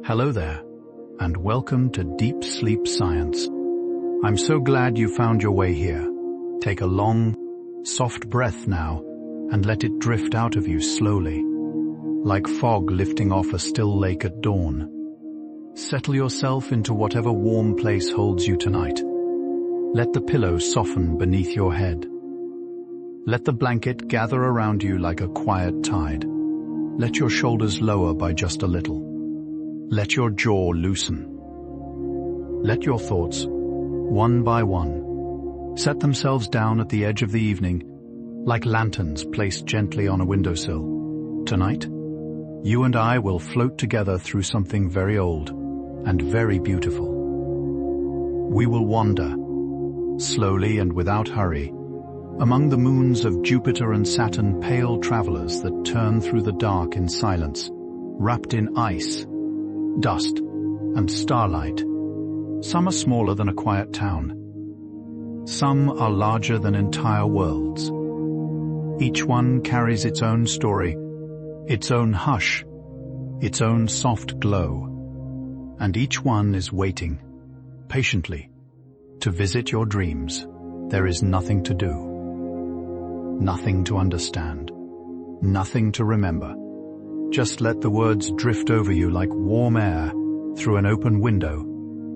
Hello there, and welcome to Deep Sleep Science. I'm so glad you found your way here. Take a long, soft breath now, and let it drift out of you slowly, like fog lifting off a still lake at dawn. Settle yourself into whatever warm place holds you tonight. Let the pillow soften beneath your head. Let the blanket gather around you like a quiet tide. Let your shoulders lower by just a little. Let your jaw loosen. Let your thoughts, one by one, set themselves down at the edge of the evening, like lanterns placed gently on a windowsill. Tonight, you and I will float together through something very old and very beautiful. We will wander, slowly and without hurry, among the moons of Jupiter and Saturn, pale travelers that turn through the dark in silence, wrapped in ice, dust, and starlight. Some are smaller than a quiet town. Some are larger than entire worlds. Each one carries its own story, its own hush, its own soft glow. And each one is waiting, patiently, to visit your dreams. There is nothing to do. Nothing to understand, nothing to remember. Just let the words drift over you like warm air through an open window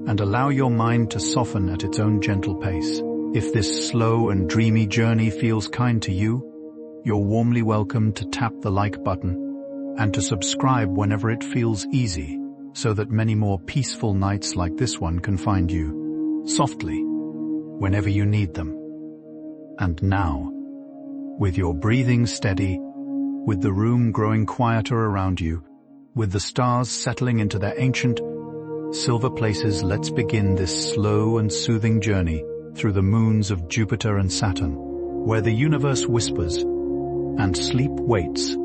and allow your mind to soften at its own gentle pace. If this slow and dreamy journey feels kind to you, you're warmly welcome to tap the like button and to subscribe whenever it feels easy, so that many more peaceful nights like this one can find you softly whenever you need them. And now, with your breathing steady, with the room growing quieter around you, with the stars settling into their ancient, silver places, let's begin this slow and soothing journey through the moons of Jupiter and Saturn, where the universe whispers and sleep waits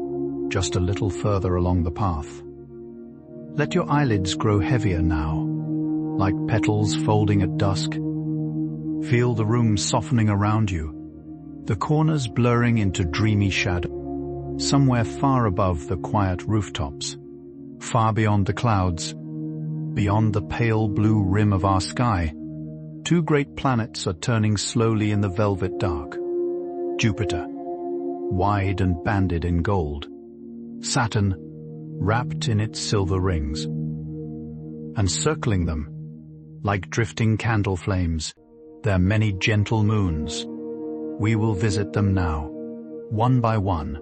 just a little further along the path. Let your eyelids grow heavier now, like petals folding at dusk. Feel the room softening around you, the corners blurring into dreamy shadow. Somewhere far above the quiet rooftops, far beyond the clouds, beyond the pale blue rim of our sky, two great planets are turning slowly in the velvet dark. Jupiter, wide and banded in gold. Saturn, wrapped in its silver rings. And circling them, like drifting candle flames, their many gentle moons. We will visit them now, one by one,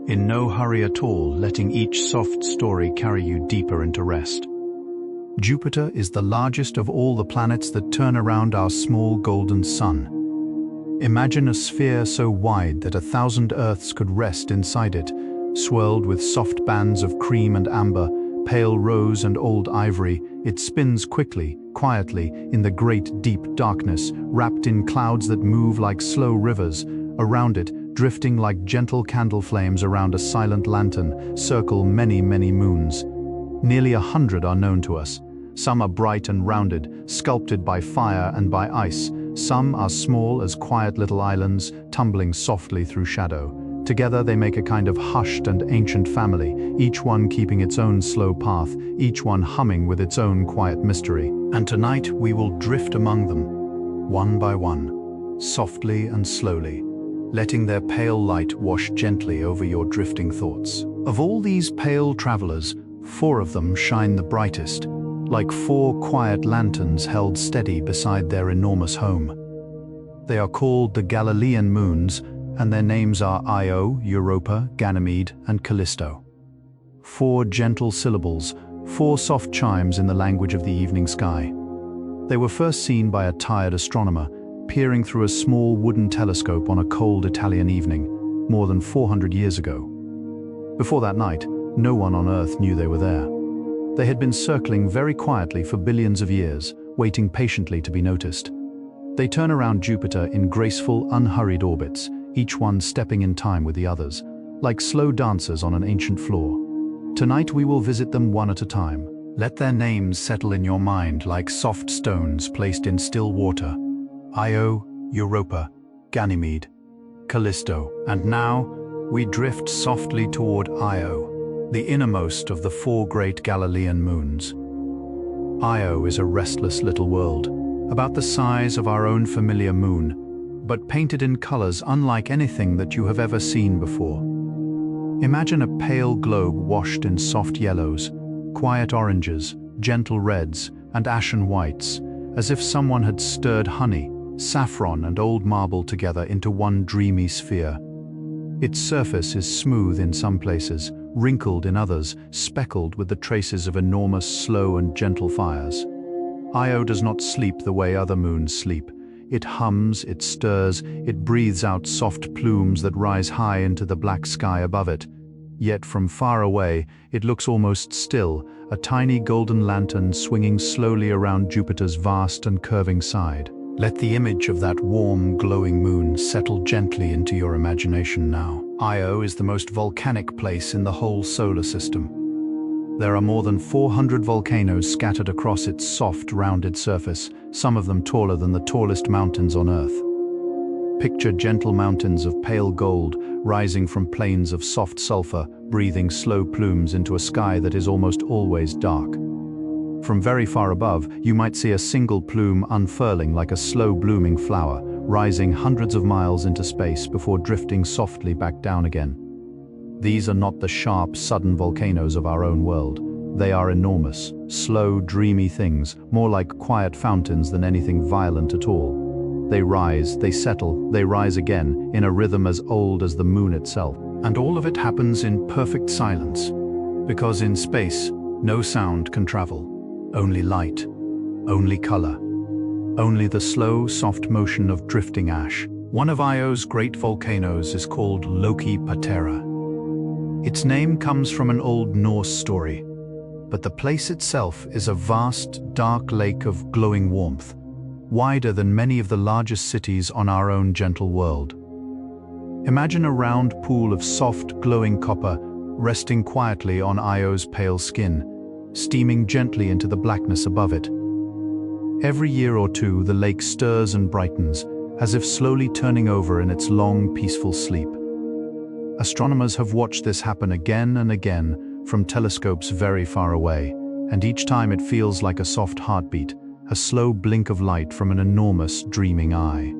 in no hurry at all, letting each soft story carry you deeper into rest. Jupiter is the largest of all the planets that turn around our small golden sun. Imagine a sphere so wide that 1,000 Earths could rest inside it, swirled with soft bands of cream and amber, pale rose and old ivory. It spins quickly, quietly, in the great deep darkness, wrapped in clouds that move like slow rivers. Around it, drifting like gentle candle flames around a silent lantern, circle many, many moons. Nearly 100 are known to us. Some are bright and rounded, sculpted by fire and by ice. Some are small as quiet little islands, tumbling softly through shadow. Together they make a kind of hushed and ancient family, each one keeping its own slow path, each one humming with its own quiet mystery. And tonight we will drift among them, one by one, softly and slowly, letting their pale light wash gently over your drifting thoughts. Of all these pale travelers, 4 of them shine the brightest, like 4 quiet lanterns held steady beside their enormous home. They are called the Galilean moons, and their names are Io, Europa, Ganymede, and Callisto. 4 gentle syllables, 4 soft chimes in the language of the evening sky. They were first seen by a tired astronomer, peering through a small wooden telescope on a cold Italian evening, more than 400 years ago. Before that night, no one on Earth knew they were there. They had been circling very quietly for billions of years, waiting patiently to be noticed. They turn around Jupiter in graceful, unhurried orbits, each one stepping in time with the others, like slow dancers on an ancient floor. Tonight we will visit them one at a time. Let their names settle in your mind like soft stones placed in still water. Io, Europa, Ganymede, Callisto. And now we drift softly toward Io, the innermost of the 4 great Galilean moons. Io is a restless little world, about the size of our own familiar moon, but painted in colors unlike anything that you have ever seen before. Imagine a pale globe washed in soft yellows, quiet oranges, gentle reds, and ashen whites, as if someone had stirred honey, saffron, and old marble together into one dreamy sphere. Its surface is smooth in some places, wrinkled in others, speckled with the traces of enormous, slow and gentle fires. Io does not sleep the way other moons sleep. It hums, it stirs, it breathes out soft plumes that rise high into the black sky above it. Yet from far away, it looks almost still, a tiny golden lantern swinging slowly around Jupiter's vast and curving side. Let the image of that warm, glowing moon settle gently into your imagination now. Io is the most volcanic place in the whole solar system. There are more than 400 volcanoes scattered across its soft, rounded surface, some of them taller than the tallest mountains on Earth. Picture gentle mountains of pale gold rising from plains of soft sulfur, breathing slow plumes into a sky that is almost always dark. From very far above, you might see a single plume unfurling like a slow-blooming flower, rising hundreds of miles into space before drifting softly back down again. These are not the sharp, sudden volcanoes of our own world. They are enormous, slow, dreamy things, more like quiet fountains than anything violent at all. They rise, they settle, they rise again, in a rhythm as old as the moon itself. And all of it happens in perfect silence, because in space, no sound can travel. Only light, only color, only the slow, soft motion of drifting ash. One of Io's great volcanoes is called Loki Patera. Its name comes from an old Norse story, but the place itself is a vast, dark lake of glowing warmth, wider than many of the largest cities on our own gentle world. Imagine a round pool of soft, glowing copper resting quietly on Io's pale skin, steaming gently into the blackness above it. Every year or two, the lake stirs and brightens, as if slowly turning over in its long, peaceful sleep. Astronomers have watched this happen again and again from telescopes very far away, and each time it feels like a soft heartbeat, a slow blink of light from an enormous, dreaming eye.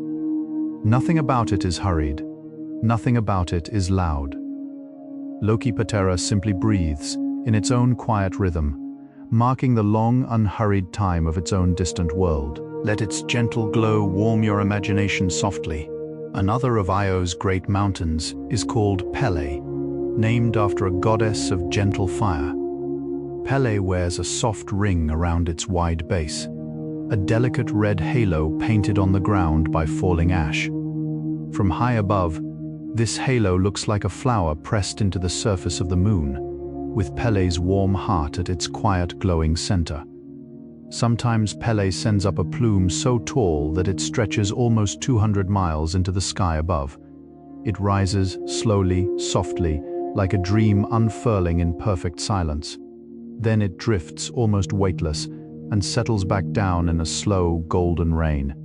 Nothing about it is hurried. Nothing about it is loud. Loki Patera simply breathes in its own quiet rhythm, marking the long, unhurried time of its own distant world. Let its gentle glow warm your imagination softly. Another of Io's great mountains is called Pele, named after a goddess of gentle fire. Pele wears a soft ring around its wide base, a delicate red halo painted on the ground by falling ash. From high above, this halo looks like a flower pressed into the surface of the moon, with Pele's warm heart at its quiet, glowing center. Sometimes Pele sends up a plume so tall that it stretches almost 200 miles into the sky above. It rises slowly, softly, like a dream unfurling in perfect silence. Then it drifts almost weightless and settles back down in a slow, golden rain.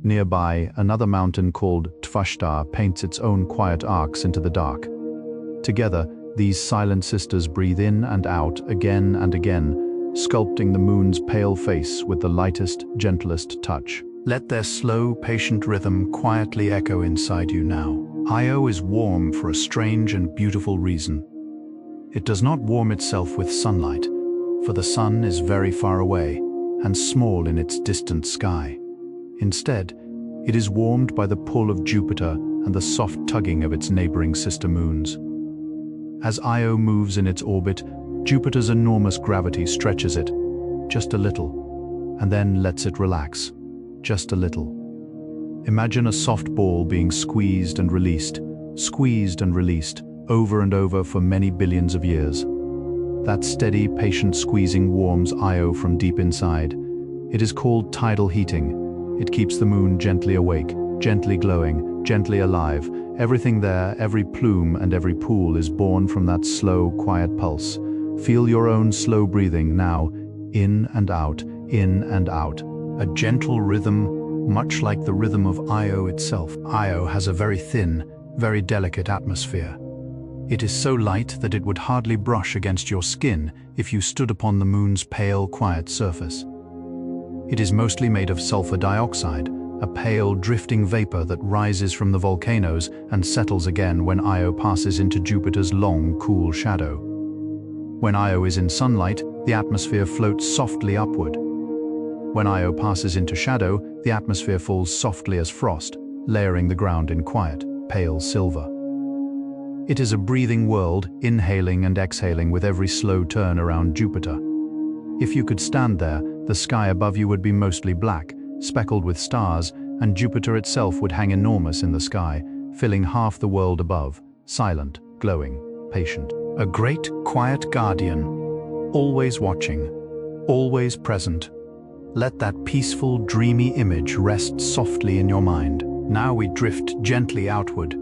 Nearby, another mountain called Tvashtar paints its own quiet arcs into the dark. Together, these silent sisters breathe in and out again and again, sculpting the moon's pale face with the lightest, gentlest touch. Let their slow, patient rhythm quietly echo inside you now. Io is warm for a strange and beautiful reason. It does not warm itself with sunlight, for the sun is very far away and small in its distant sky. Instead, it is warmed by the pull of Jupiter and the soft tugging of its neighboring sister moons. As Io moves in its orbit, Jupiter's enormous gravity stretches it, just a little, and then lets it relax, just a little. Imagine a soft ball being squeezed and released, over and over for many billions of years. That steady, patient squeezing warms Io from deep inside. It is called tidal heating. It keeps the moon gently awake, gently glowing, gently alive. Everything there, every plume and every pool is born from that slow, quiet pulse. Feel your own slow breathing now, in and out, in and out. A gentle rhythm, much like the rhythm of Io itself. Io has a very thin, very delicate atmosphere. It is so light that it would hardly brush against your skin if you stood upon the moon's pale, quiet surface. It is mostly made of sulfur dioxide, a pale, drifting vapor that rises from the volcanoes and settles again when Io passes into Jupiter's long, cool shadow. When Io is in sunlight, the atmosphere floats softly upward. When Io passes into shadow, the atmosphere falls softly as frost, layering the ground in quiet, pale silver. It is a breathing world, inhaling and exhaling with every slow turn around Jupiter. If you could stand there, the sky above you would be mostly black, speckled with stars, and Jupiter itself would hang enormous in the sky, filling half the world above, silent, glowing, patient. A great, quiet guardian, always watching, always present. Let that peaceful, dreamy image rest softly in your mind. Now we drift gently outward,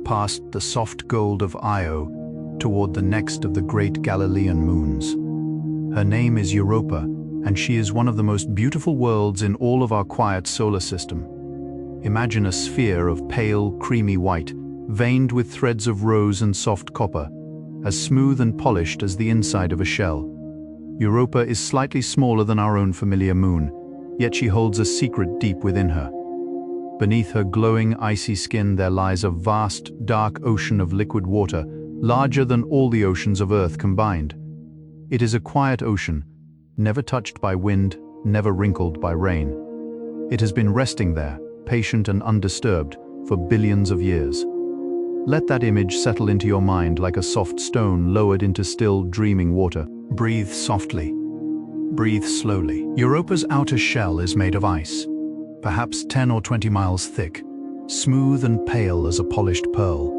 past the soft gold of Io, toward the next of the great Galilean moons. Her name is Europa, and she is one of the most beautiful worlds in all of our quiet solar system. Imagine a sphere of pale, creamy white, veined with threads of rose and soft copper, as smooth and polished as the inside of a shell. Europa is slightly smaller than our own familiar moon, yet she holds a secret deep within her. Beneath her glowing, icy skin there lies a vast, dark ocean of liquid water, larger than all the oceans of Earth combined. It is a quiet ocean, never touched by wind, never wrinkled by rain. It has been resting there, patient and undisturbed, for billions of years. Let that image settle into your mind like a soft stone lowered into still, dreaming water. Breathe softly. Breathe slowly. Europa's outer shell is made of ice, perhaps 10 or 20 miles thick, smooth and pale as a polished pearl.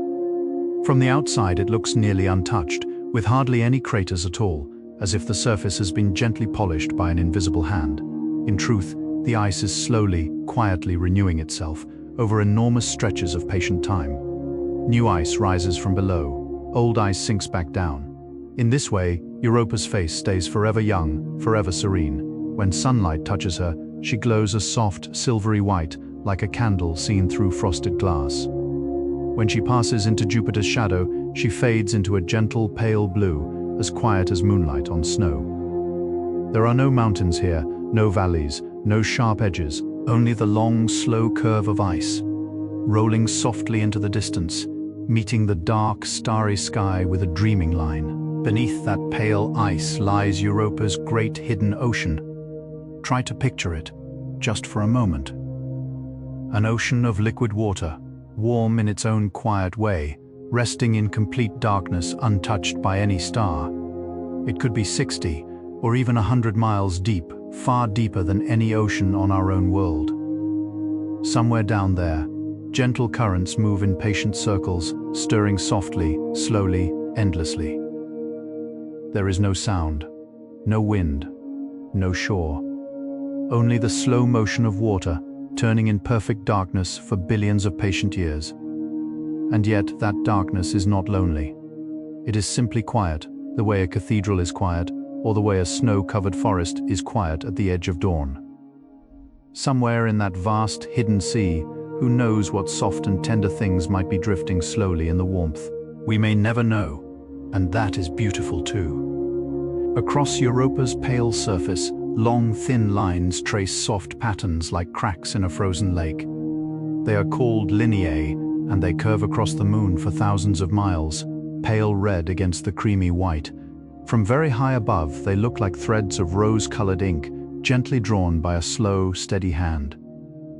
From the outside it looks nearly untouched, with hardly any craters at all, as if the surface has been gently polished by an invisible hand. In truth, the ice is slowly, quietly renewing itself over enormous stretches of patient time. New ice rises from below, old ice sinks back down. In this way, Europa's face stays forever young, forever serene. When sunlight touches her, she glows a soft, silvery white, like a candle seen through frosted glass. When she passes into Jupiter's shadow, she fades into a gentle, pale blue, as quiet as moonlight on snow. There are no mountains here, no valleys, no sharp edges, only the long, slow curve of ice, rolling softly into the distance, meeting the dark, starry sky with a dreaming line. Beneath that pale ice lies Europa's great hidden ocean. Try to picture it, just for a moment. An ocean of liquid water, warm in its own quiet way, resting in complete darkness untouched by any star. It could be 60 or even 100 miles deep, far deeper than any ocean on our own world. Somewhere down there, gentle currents move in patient circles, stirring softly, slowly, endlessly. There is no sound, no wind, no shore. Only the slow motion of water, turning in perfect darkness for billions of patient years. And yet that darkness is not lonely. It is simply quiet, the way a cathedral is quiet, or the way a snow-covered forest is quiet at the edge of dawn. Somewhere in that vast, hidden sea, who knows what soft and tender things might be drifting slowly in the warmth? We may never know, and that is beautiful too. Across Europa's pale surface, long, thin lines trace soft patterns like cracks in a frozen lake. They are called lineae, and they curve across the moon for thousands of miles, pale red against the creamy white. From very high above, they look like threads of rose-colored ink, gently drawn by a slow, steady hand.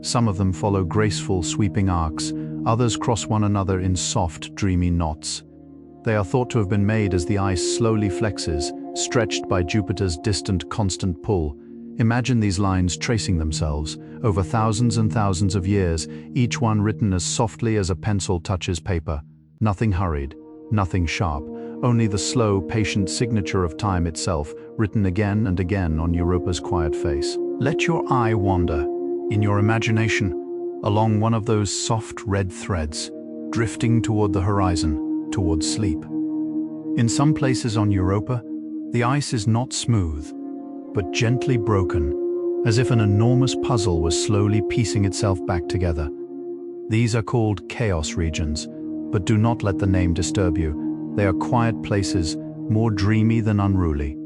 Some of them follow graceful, sweeping arcs, others cross one another in soft, dreamy knots. They are thought to have been made as the ice slowly flexes, stretched by Jupiter's distant, constant pull. Imagine these lines tracing themselves over thousands and thousands of years, each one written as softly as a pencil touches paper. Nothing hurried, nothing sharp, only the slow, patient signature of time itself, written again and again on Europa's quiet face. Let your eye wander, in your imagination, along one of those soft red threads, drifting toward the horizon, towards sleep. In some places on Europa, the ice is not smooth, but gently broken, as if an enormous puzzle was slowly piecing itself back together. These are called chaos regions, but do not let the name disturb you. They are quiet places, more dreamy than unruly.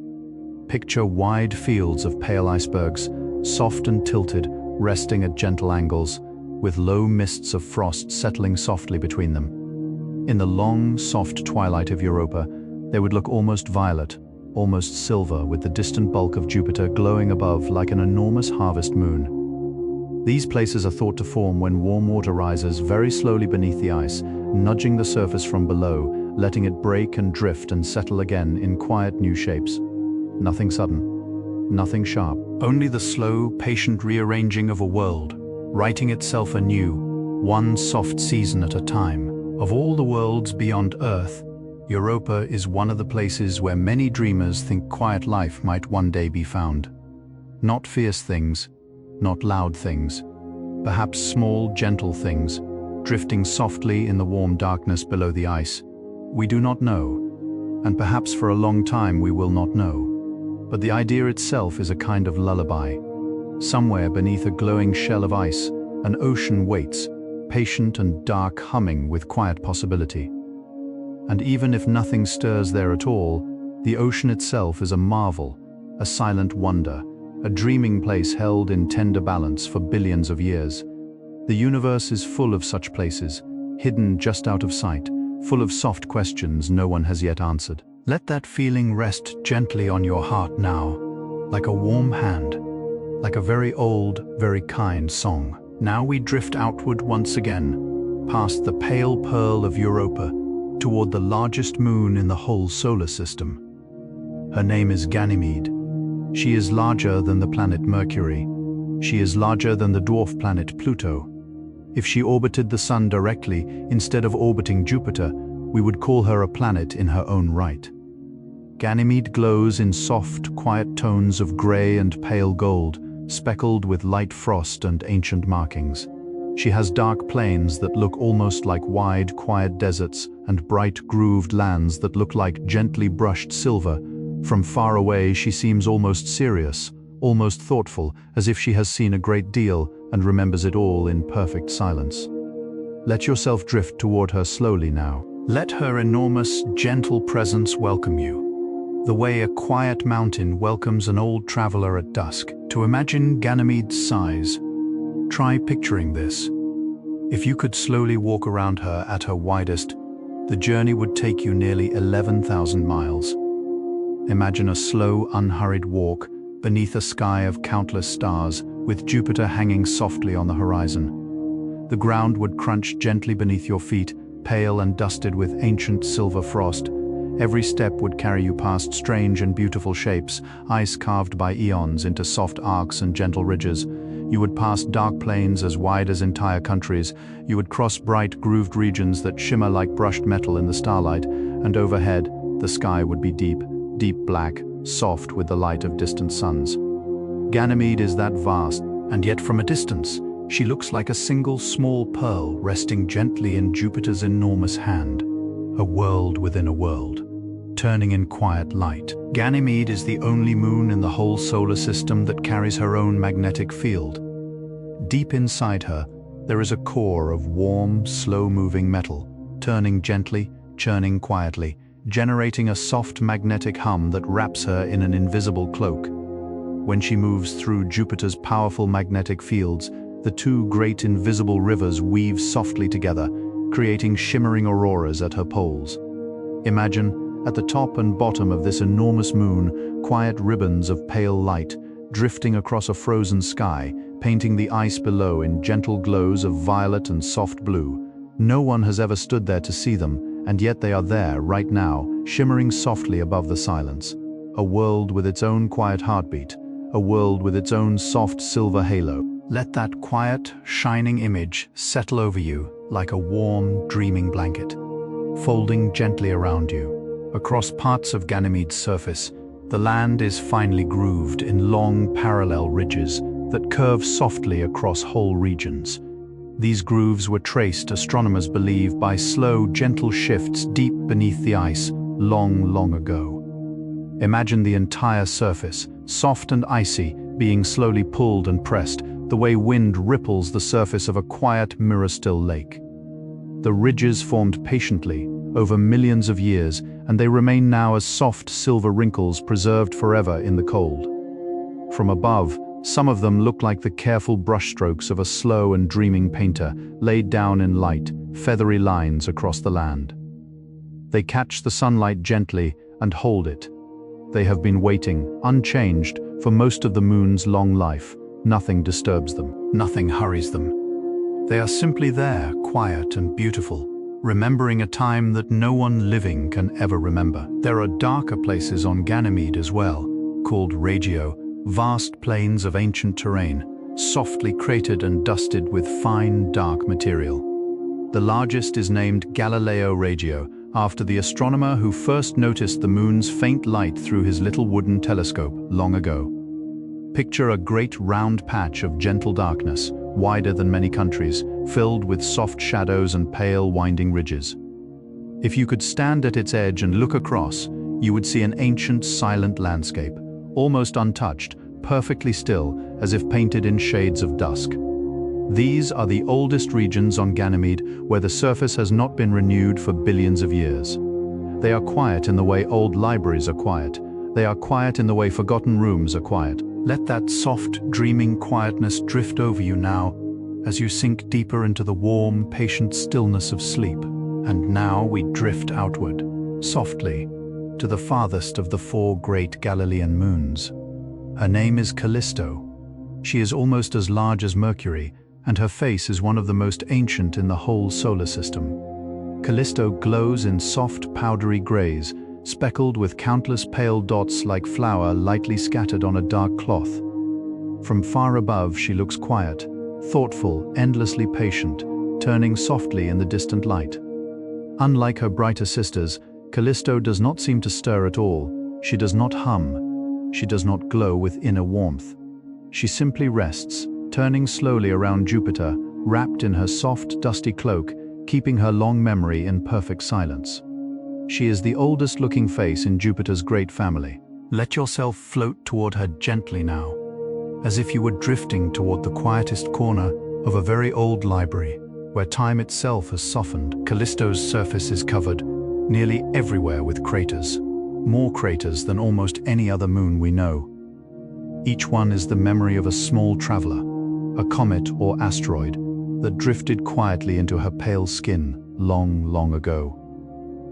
Picture wide fields of pale icebergs, soft and tilted, resting at gentle angles, with low mists of frost settling softly between them. In the long, soft twilight of Europa, they would look almost violet, almost silver, with the distant bulk of Jupiter glowing above like an enormous harvest moon. These places are thought to form when warm water rises very slowly beneath the ice, nudging the surface from below, letting it break and drift and settle again in quiet new shapes. Nothing sudden, nothing sharp, only the slow, patient rearranging of a world, writing itself anew, one soft season at a time. Of all the worlds beyond Earth, Europa is one of the places where many dreamers think quiet life might one day be found. Not fierce things, not loud things, perhaps small, gentle things, drifting softly in the warm darkness below the ice. We do not know, and perhaps for a long time we will not know. But the idea itself is a kind of lullaby. Somewhere beneath a glowing shell of ice, an ocean waits, patient and dark, humming with quiet possibility. And even if nothing stirs there at all, the ocean itself is a marvel, a silent wonder, a dreaming place held in tender balance for billions of years. The universe is full of such places, hidden just out of sight, full of soft questions no one has yet answered. Let that feeling rest gently on your heart now, like a warm hand, like a very old, very kind song. Now we drift outward once again, past the pale pearl of Europa, toward the largest moon in the whole solar system. Her name is Ganymede. She is larger than the planet Mercury. She is larger than the dwarf planet Pluto. If she orbited the Sun directly, instead of orbiting Jupiter, we would call her a planet in her own right. Ganymede glows in soft, quiet tones of grey and pale gold, speckled with light frost and ancient markings. She has dark plains that look almost like wide, quiet deserts and bright, grooved lands that look like gently brushed silver. From far away, she seems almost serious, almost thoughtful, as if she has seen a great deal and remembers it all in perfect silence. Let yourself drift toward her slowly now. Let her enormous, gentle presence welcome you, the way a quiet mountain welcomes an old traveler at dusk. To imagine Ganymede's size, try picturing this. If you could slowly walk around her at her widest, the journey would take you nearly 11,000 miles. Imagine a slow, unhurried walk beneath a sky of countless stars, with Jupiter hanging softly on the horizon. The ground would crunch gently beneath your feet, pale and dusted with ancient silver frost. Every step would carry you past strange and beautiful shapes, ice carved by eons into soft arcs and gentle ridges. You would pass dark plains as wide as entire countries. You would cross bright, grooved regions that shimmer like brushed metal in the starlight, and overhead, the sky would be deep, deep black, soft with the light of distant suns. Ganymede is that vast, and yet from a distance, she looks like a single small pearl resting gently in Jupiter's enormous hand. A world within a world, turning in quiet light. Ganymede is the only moon in the whole solar system that carries her own magnetic field. Deep inside her, there is a core of warm, slow-moving metal, turning gently, churning quietly, generating a soft magnetic hum that wraps her in an invisible cloak. When she moves through Jupiter's powerful magnetic fields, the two great invisible rivers weave softly together, creating shimmering auroras at her poles. Imagine, at the top and bottom of this enormous moon, quiet ribbons of pale light, drifting across a frozen sky, painting the ice below in gentle glows of violet and soft blue. No one has ever stood there to see them, and yet they are there, right now, shimmering softly above the silence. A world with its own quiet heartbeat, a world with its own soft silver halo. Let that quiet, shining image settle over you like a warm, dreaming blanket, folding gently around you. Across parts of Ganymede's surface, the land is finely grooved in long, parallel ridges that curve softly across whole regions. These grooves were traced, astronomers believe, by slow, gentle shifts deep beneath the ice long, long ago. Imagine the entire surface, soft and icy, being slowly pulled and pressed, the way wind ripples the surface of a quiet, mirror-still lake. The ridges formed patiently, over millions of years, and they remain now as soft silver wrinkles preserved forever in the cold. From above, some of them look like the careful brushstrokes of a slow and dreaming painter, laid down in light, feathery lines across the land. They catch the sunlight gently and hold it. They have been waiting, unchanged, for most of the moon's long life. Nothing disturbs them. Nothing hurries them. They are simply there, quiet and beautiful, remembering a time that no one living can ever remember. There are darker places on Ganymede as well, called Regio, vast plains of ancient terrain, softly cratered and dusted with fine, dark material. The largest is named Galileo Regio, after the astronomer who first noticed the moon's faint light through his little wooden telescope long ago. Picture a great round patch of gentle darkness, wider than many countries, filled with soft shadows and pale winding ridges. If you could stand at its edge and look across, you would see an ancient, silent landscape, almost untouched, perfectly still, as if painted in shades of dusk. These are the oldest regions on Ganymede where the surface has not been renewed for billions of years. They are quiet in the way old libraries are quiet. They are quiet in the way forgotten rooms are quiet. Let that soft, dreaming quietness drift over you now as you sink deeper into the warm, patient stillness of sleep. And now we drift outward, softly, to the farthest of the 4 great Galilean moons. Her name is Callisto. She is almost as large as Mercury, and her face is one of the most ancient in the whole solar system. Callisto glows in soft, powdery grays, speckled with countless pale dots like flour lightly scattered on a dark cloth. From far above she looks quiet, thoughtful, endlessly patient, turning softly in the distant light. Unlike her brighter sisters, Callisto does not seem to stir at all. She does not hum. She does not glow with inner warmth. She simply rests, turning slowly around Jupiter, wrapped in her soft, dusty cloak, keeping her long memory in perfect silence. She is the oldest-looking face in Jupiter's great family. Let yourself float toward her gently now, as if you were drifting toward the quietest corner of a very old library, where time itself has softened. Callisto's surface is covered nearly everywhere with craters, more craters than almost any other moon we know. Each one is the memory of a small traveler, a comet or asteroid that drifted quietly into her pale skin long, long ago.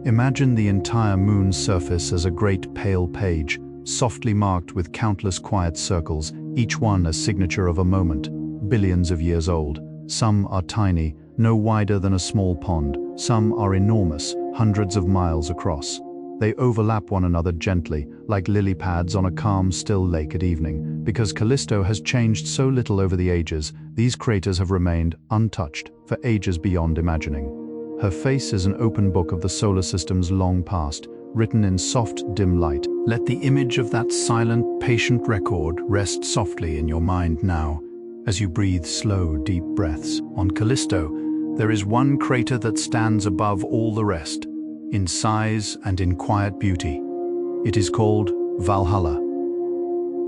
Imagine the entire moon's surface as a great pale page, softly marked with countless quiet circles, each one a signature of a moment, billions of years old. Some are tiny, no wider than a small pond. Some are enormous, hundreds of miles across. They overlap one another gently, like lily pads on a calm, still lake at evening. Because Callisto has changed so little over the ages, these craters have remained untouched for ages beyond imagining. Her face is an open book of the solar system's long past, written in soft, dim light. Let the image of that silent, patient record rest softly in your mind now, as you breathe slow, deep breaths. On Callisto, there is one crater that stands above all the rest, in size and in quiet beauty. It is called Valhalla.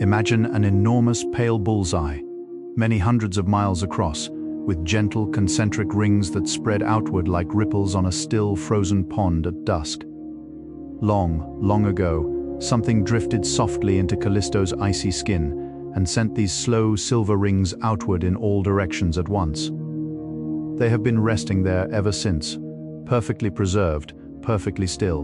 Imagine an enormous pale bullseye, many hundreds of miles across, with gentle concentric rings that spread outward like ripples on a still frozen pond at dusk. Long, long ago, something drifted softly into Callisto's icy skin and sent these slow silver rings outward in all directions at once. They have been resting there ever since, perfectly preserved, perfectly still.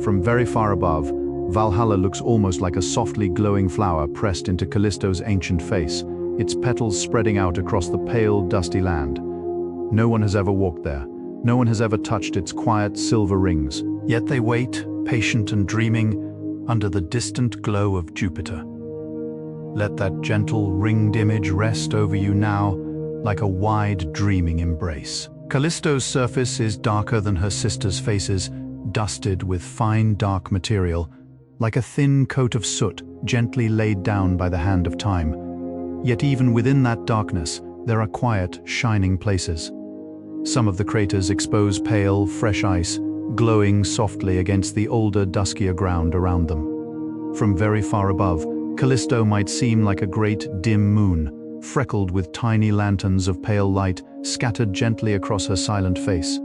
From very far above, Valhalla looks almost like a softly glowing flower pressed into Callisto's ancient face, its petals spreading out across the pale, dusty land. No one has ever walked there. No one has ever touched its quiet silver rings. Yet they wait, patient and dreaming, under the distant glow of Jupiter. Let that gentle, ringed image rest over you now, like a wide, dreaming embrace. Callisto's surface is darker than her sisters' faces, dusted with fine, dark material, like a thin coat of soot gently laid down by the hand of time. Yet even within that darkness, there are quiet, shining places. Some of the craters expose pale, fresh ice, glowing softly against the older, duskier ground around them. From very far above, Callisto might seem like a great, dim moon, freckled with tiny lanterns of pale light scattered gently across her silent face.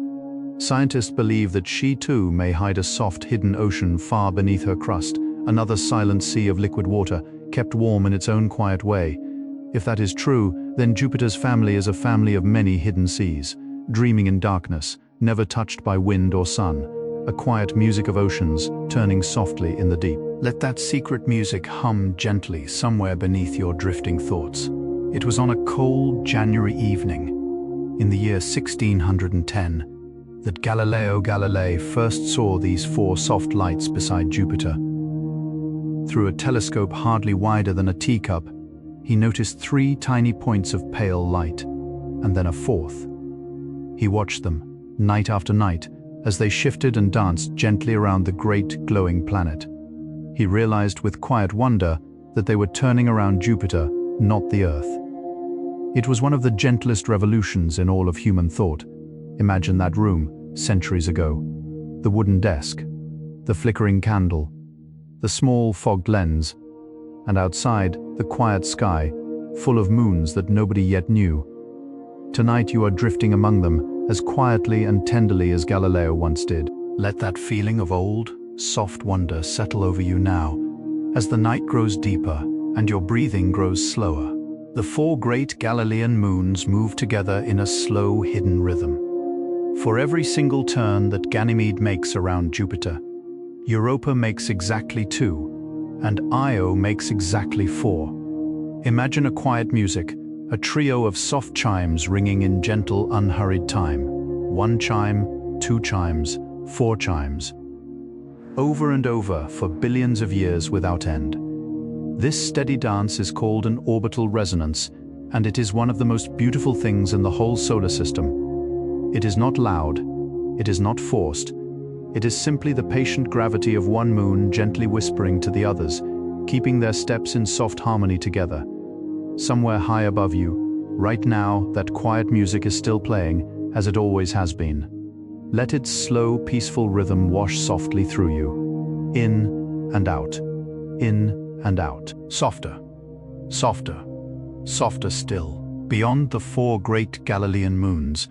Scientists believe that she too may hide a soft hidden ocean far beneath her crust, another silent sea of liquid water, kept warm in its own quiet way. If that is true, then Jupiter's family is a family of many hidden seas, dreaming in darkness, never touched by wind or sun, a quiet music of oceans turning softly in the deep. Let that secret music hum gently somewhere beneath your drifting thoughts. It was on a cold January evening, in the year 1610, that Galileo Galilei first saw these four soft lights beside Jupiter. Through a telescope hardly wider than a teacup, he noticed three tiny points of pale light, and then a fourth. He watched them, night after night, as they shifted and danced gently around the great glowing planet. He realized with quiet wonder that they were turning around Jupiter, not the Earth. It was one of the gentlest revolutions in all of human thought. Imagine that room, centuries ago. The wooden desk, the flickering candle, the small fogged lens, and outside, the quiet sky, full of moons that nobody yet knew. Tonight you are drifting among them as quietly and tenderly as Galileo once did. Let that feeling of old, soft wonder settle over you now, as the night grows deeper and your breathing grows slower. The four great Galilean moons move together in a slow, hidden rhythm. For every single turn that Ganymede makes around Jupiter, Europa makes exactly 2, and Io makes exactly 4. Imagine a quiet music, a trio of soft chimes ringing in gentle, unhurried time. 1 chime, 2 chimes, 4 chimes. Over and over for billions of years without end. This steady dance is called an orbital resonance, and it is one of the most beautiful things in the whole solar system. It is not loud, it is not forced, it is simply the patient gravity of one moon gently whispering to the others, keeping their steps in soft harmony together. Somewhere high above you, right now, that quiet music is still playing, as it always has been. Let its slow, peaceful rhythm wash softly through you. In and out. In and out. Softer. Softer. Softer still. Beyond the four great Galilean moons,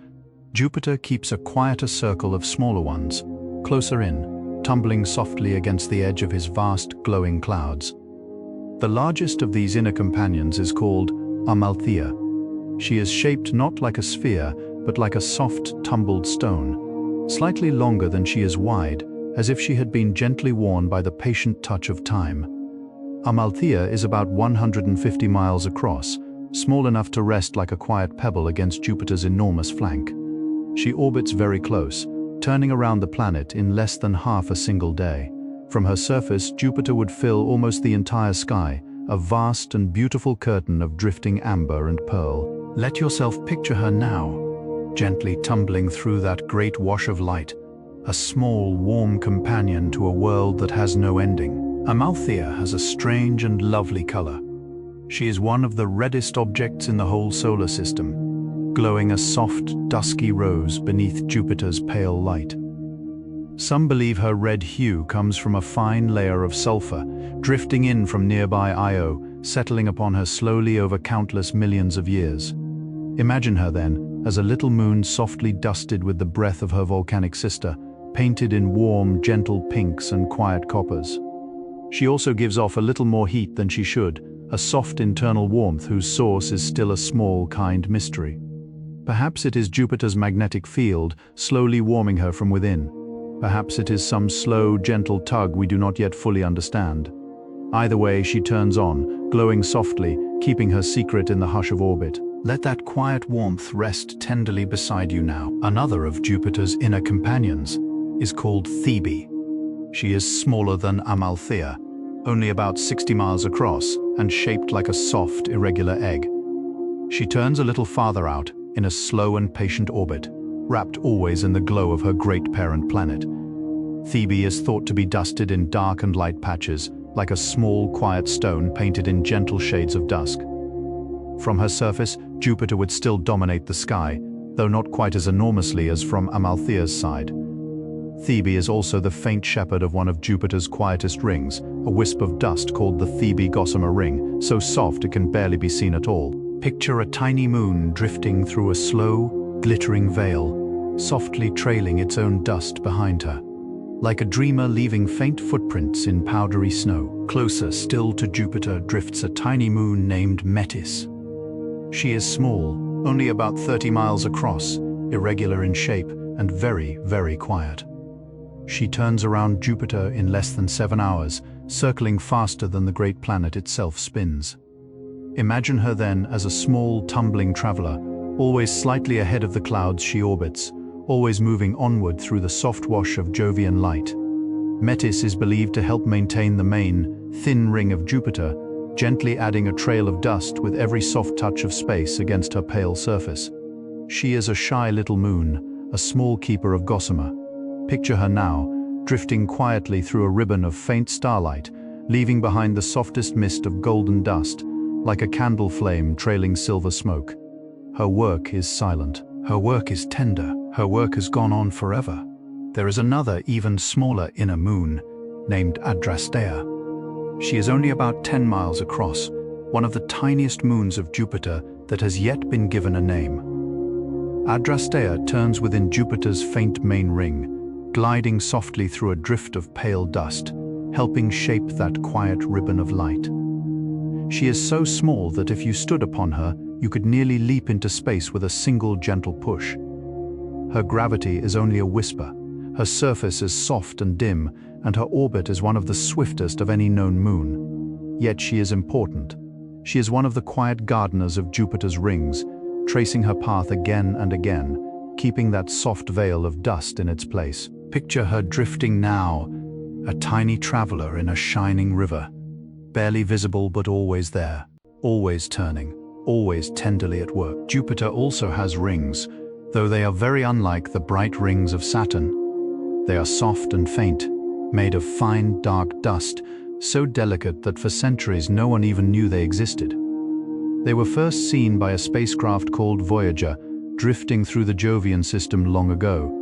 Jupiter keeps a quieter circle of smaller ones, closer in, tumbling softly against the edge of his vast, glowing clouds. The largest of these inner companions is called Amalthea. She is shaped not like a sphere, but like a soft, tumbled stone, slightly longer than she is wide, as if she had been gently worn by the patient touch of time. Amalthea is about 150 miles across, small enough to rest like a quiet pebble against Jupiter's enormous flank. She orbits very close, turning around the planet in less than half a single day. From her surface, Jupiter would fill almost the entire sky, a vast and beautiful curtain of drifting amber and pearl. Let yourself picture her now, gently tumbling through that great wash of light, a small, warm companion to a world that has no ending. Amalthea has a strange and lovely color. She is one of the reddest objects in the whole solar system, glowing a soft, dusky rose beneath Jupiter's pale light. Some believe her red hue comes from a fine layer of sulfur, drifting in from nearby Io, settling upon her slowly over countless millions of years. Imagine her then, as a little moon softly dusted with the breath of her volcanic sister, painted in warm, gentle pinks and quiet coppers. She also gives off a little more heat than she should, a soft internal warmth whose source is still a small, kind mystery. Perhaps it is Jupiter's magnetic field slowly warming her from within. Perhaps it is some slow, gentle tug we do not yet fully understand. Either way, she turns on, glowing softly, keeping her secret in the hush of orbit. Let that quiet warmth rest tenderly beside you now. Another of Jupiter's inner companions is called Thebe. She is smaller than Amalthea, only about 60 miles across and shaped like a soft, irregular egg. She turns a little farther out in a slow and patient orbit, wrapped always in the glow of her great parent planet. Thebe is thought to be dusted in dark and light patches, like a small, quiet stone painted in gentle shades of dusk. From her surface, Jupiter would still dominate the sky, though not quite as enormously as from Amalthea's side. Thebe is also the faint shepherd of one of Jupiter's quietest rings, a wisp of dust called the Thebe Gossamer Ring, so soft it can barely be seen at all. Picture a tiny moon drifting through a slow, glittering veil, softly trailing its own dust behind her, like a dreamer leaving faint footprints in powdery snow. Closer still to Jupiter drifts a tiny moon named Metis. She is small, only about 30 miles across, irregular in shape, and very, very quiet. She turns around Jupiter in less than 7 hours, circling faster than the great planet itself spins. Imagine her then as a small, tumbling traveler, always slightly ahead of the clouds she orbits, always moving onward through the soft wash of Jovian light. Metis is believed to help maintain the main, thin ring of Jupiter, gently adding a trail of dust with every soft touch of space against her pale surface. She is a shy little moon, a small keeper of gossamer. Picture her now, drifting quietly through a ribbon of faint starlight, leaving behind the softest mist of golden dust, like a candle flame trailing silver smoke. Her work is silent. Her work is tender. Her work has gone on forever. There is another, even smaller inner moon, named Adrastea. She is only about 10 miles across, one of the tiniest moons of Jupiter that has yet been given a name. Adrastea turns within Jupiter's faint main ring, gliding softly through a drift of pale dust, helping shape that quiet ribbon of light. She is so small that if you stood upon her, you could nearly leap into space with a single gentle push. Her gravity is only a whisper, her surface is soft and dim, and her orbit is one of the swiftest of any known moon. Yet she is important. She is one of the quiet gardeners of Jupiter's rings, tracing her path again and again, keeping that soft veil of dust in its place. Picture her drifting now, a tiny traveler in a shining river, barely visible but always there, always turning, always tenderly at work. Jupiter also has rings, though they are very unlike the bright rings of Saturn. They are soft and faint, made of fine, dark dust, so delicate that for centuries no one even knew they existed. They were first seen by a spacecraft called Voyager, drifting through the Jovian system long ago.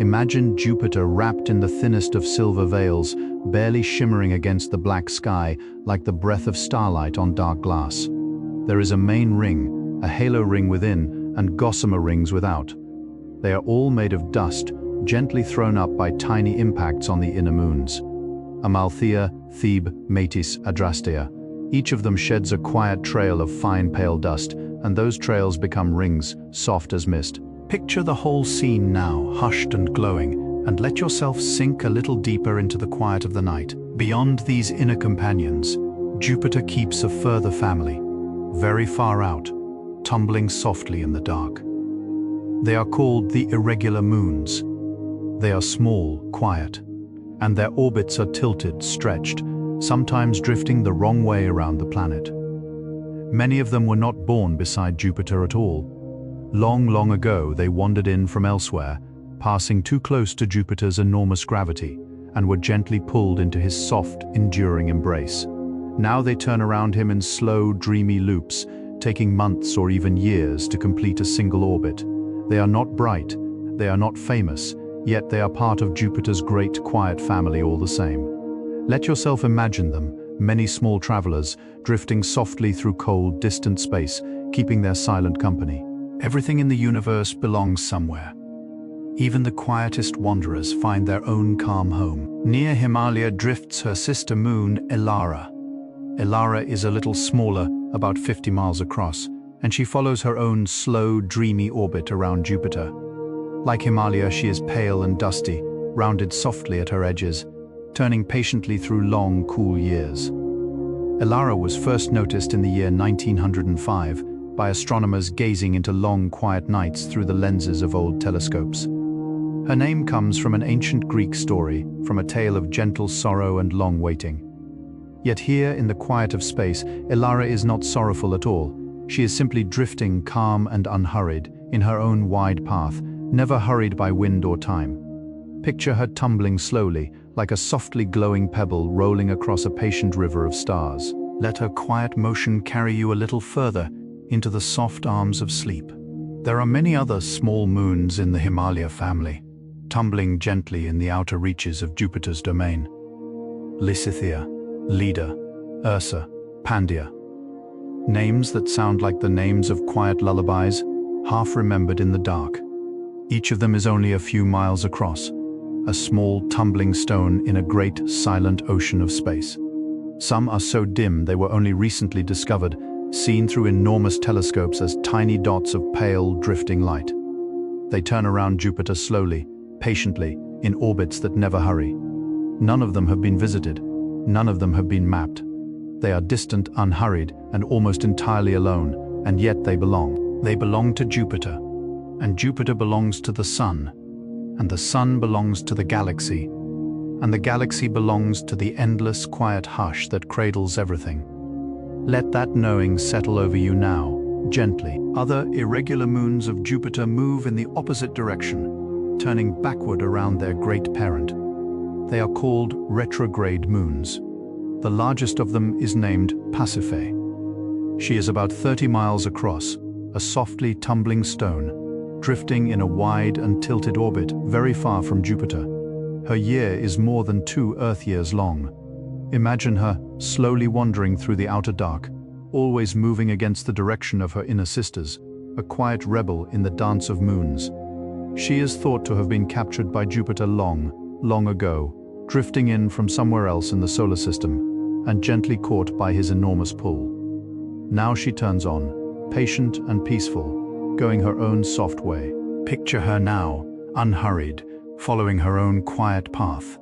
Imagine Jupiter wrapped in the thinnest of silver veils, barely shimmering against the black sky like the breath of starlight on dark glass. There is a main ring, a halo ring within, and gossamer rings without. They are all made of dust, gently thrown up by tiny impacts on the inner moons. Amalthea, Thebe, Metis, Adrastea. Each of them sheds a quiet trail of fine pale dust, and those trails become rings, soft as mist. Picture the whole scene now, hushed and glowing, and let yourself sink a little deeper into the quiet of the night. Beyond these inner companions, Jupiter keeps a further family, very far out, tumbling softly in the dark. They are called the irregular moons. They are small, quiet, and their orbits are tilted, stretched, sometimes drifting the wrong way around the planet. Many of them were not born beside Jupiter at all. Long, long ago, they wandered in from elsewhere, passing too close to Jupiter's enormous gravity, and were gently pulled into his soft, enduring embrace. Now they turn around him in slow, dreamy loops, taking months or even years to complete a single orbit. They are not bright, they are not famous, yet they are part of Jupiter's great, quiet family all the same. Let yourself imagine them, many small travelers, drifting softly through cold, distant space, keeping their silent company. Everything in the universe belongs somewhere. Even the quietest wanderers find their own calm home. Near Himalaya drifts her sister moon, Elara. Elara is a little smaller, about 50 miles across, and she follows her own slow, dreamy orbit around Jupiter. Like Himalaya, she is pale and dusty, rounded softly at her edges, turning patiently through long, cool years. Elara was first noticed in the year 1905 by astronomers gazing into long, quiet nights through the lenses of old telescopes. Her name comes from an ancient Greek story, from a tale of gentle sorrow and long waiting. Yet here, in the quiet of space, Elara is not sorrowful at all. She is simply drifting, calm and unhurried, in her own wide path, never hurried by wind or time. Picture her tumbling slowly, like a softly glowing pebble rolling across a patient river of stars. Let her quiet motion carry you a little further, into the soft arms of sleep. There are many other small moons in the Himalaya family, tumbling gently in the outer reaches of Jupiter's domain. Lysithea, Leda, Ursa, Pandia. Names that sound like the names of quiet lullabies, half remembered in the dark. Each of them is only a few miles across, a small tumbling stone in a great silent ocean of space. Some are so dim they were only recently discovered, seen through enormous telescopes as tiny dots of pale, drifting light. They turn around Jupiter slowly, patiently, in orbits that never hurry. None of them have been visited. None of them have been mapped. They are distant, unhurried, and almost entirely alone, and yet they belong. They belong to Jupiter, and Jupiter belongs to the Sun, and the Sun belongs to the galaxy, and the galaxy belongs to the endless, quiet hush that cradles everything. Let that knowing settle over you now, gently. Other irregular moons of Jupiter move in the opposite direction, turning backward around their great parent. They are called retrograde moons. The largest of them is named Pasiphae. She is about 30 miles across, a softly tumbling stone, drifting in a wide and tilted orbit very far from Jupiter. Her year is more than 2 Earth years long. Imagine her slowly wandering through the outer dark, always moving against the direction of her inner sisters, a quiet rebel in the dance of moons. She is thought to have been captured by Jupiter long, long ago, drifting in from somewhere else in the solar system, and gently caught by his enormous pull. Now she turns on, patient and peaceful, going her own soft way. Picture her now, unhurried, following her own quiet path,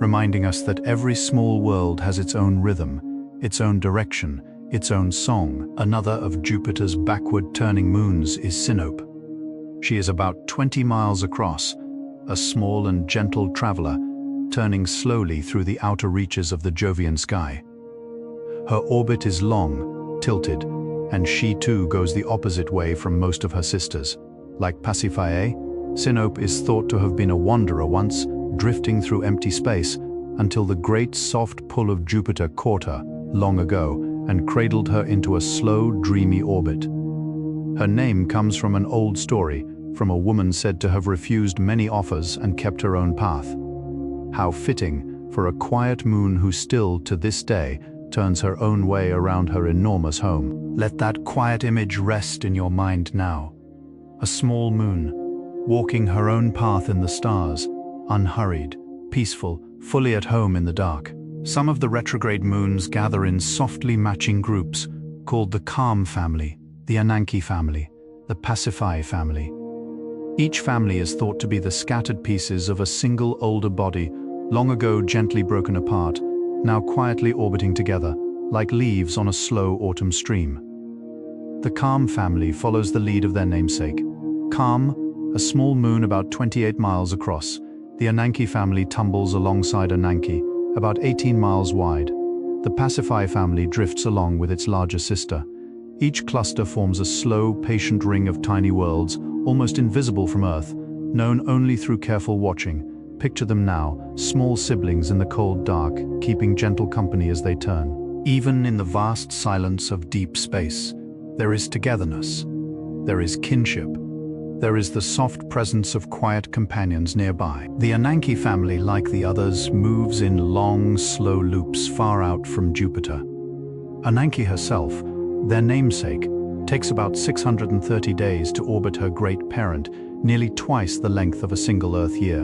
reminding us that every small world has its own rhythm, its own direction, its own song. Another of Jupiter's backward-turning moons is Sinope. She is about 20 miles across, a small and gentle traveler, turning slowly through the outer reaches of the Jovian sky. Her orbit is long, tilted, and she too goes the opposite way from most of her sisters. Like Pasiphae, Sinope is thought to have been a wanderer once, drifting through empty space, until the great soft pull of Jupiter caught her, long ago, and cradled her into a slow, dreamy orbit. Her name comes from an old story, from a woman said to have refused many offers and kept her own path. How fitting for a quiet moon who still, to this day, turns her own way around her enormous home. Let that quiet image rest in your mind now. A small moon, walking her own path in the stars, unhurried, peaceful, fully at home in the dark. Some of the retrograde moons gather in softly matching groups, called the Calm family, the Ananke family, the Pasiphae family. Each family is thought to be the scattered pieces of a single older body, long ago gently broken apart, now quietly orbiting together, like leaves on a slow autumn stream. The Calm family follows the lead of their namesake. Calm, a small moon about 28 miles across, the Ananke family tumbles alongside Ananke, about 18 miles wide. The Pasiphae family drifts along with its larger sister. Each cluster forms a slow, patient ring of tiny worlds, almost invisible from Earth, known only through careful watching. Picture them now, small siblings in the cold dark, keeping gentle company as they turn. Even in the vast silence of deep space, there is togetherness. There is kinship. There is the soft presence of quiet companions nearby. The Ananke family, like the others, moves in long, slow loops far out from Jupiter. Ananke herself, their namesake, takes about 630 days to orbit her great parent, nearly twice the length of a single Earth year.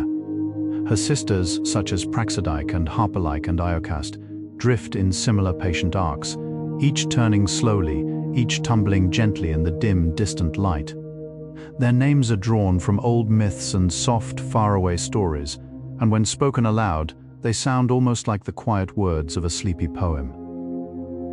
Her sisters, such as Praxidike and Harpalike and Iocast, drift in similar patient arcs, each turning slowly, each tumbling gently in the dim, distant light. Their names are drawn from old myths and soft, faraway stories, and when spoken aloud, they sound almost like the quiet words of a sleepy poem.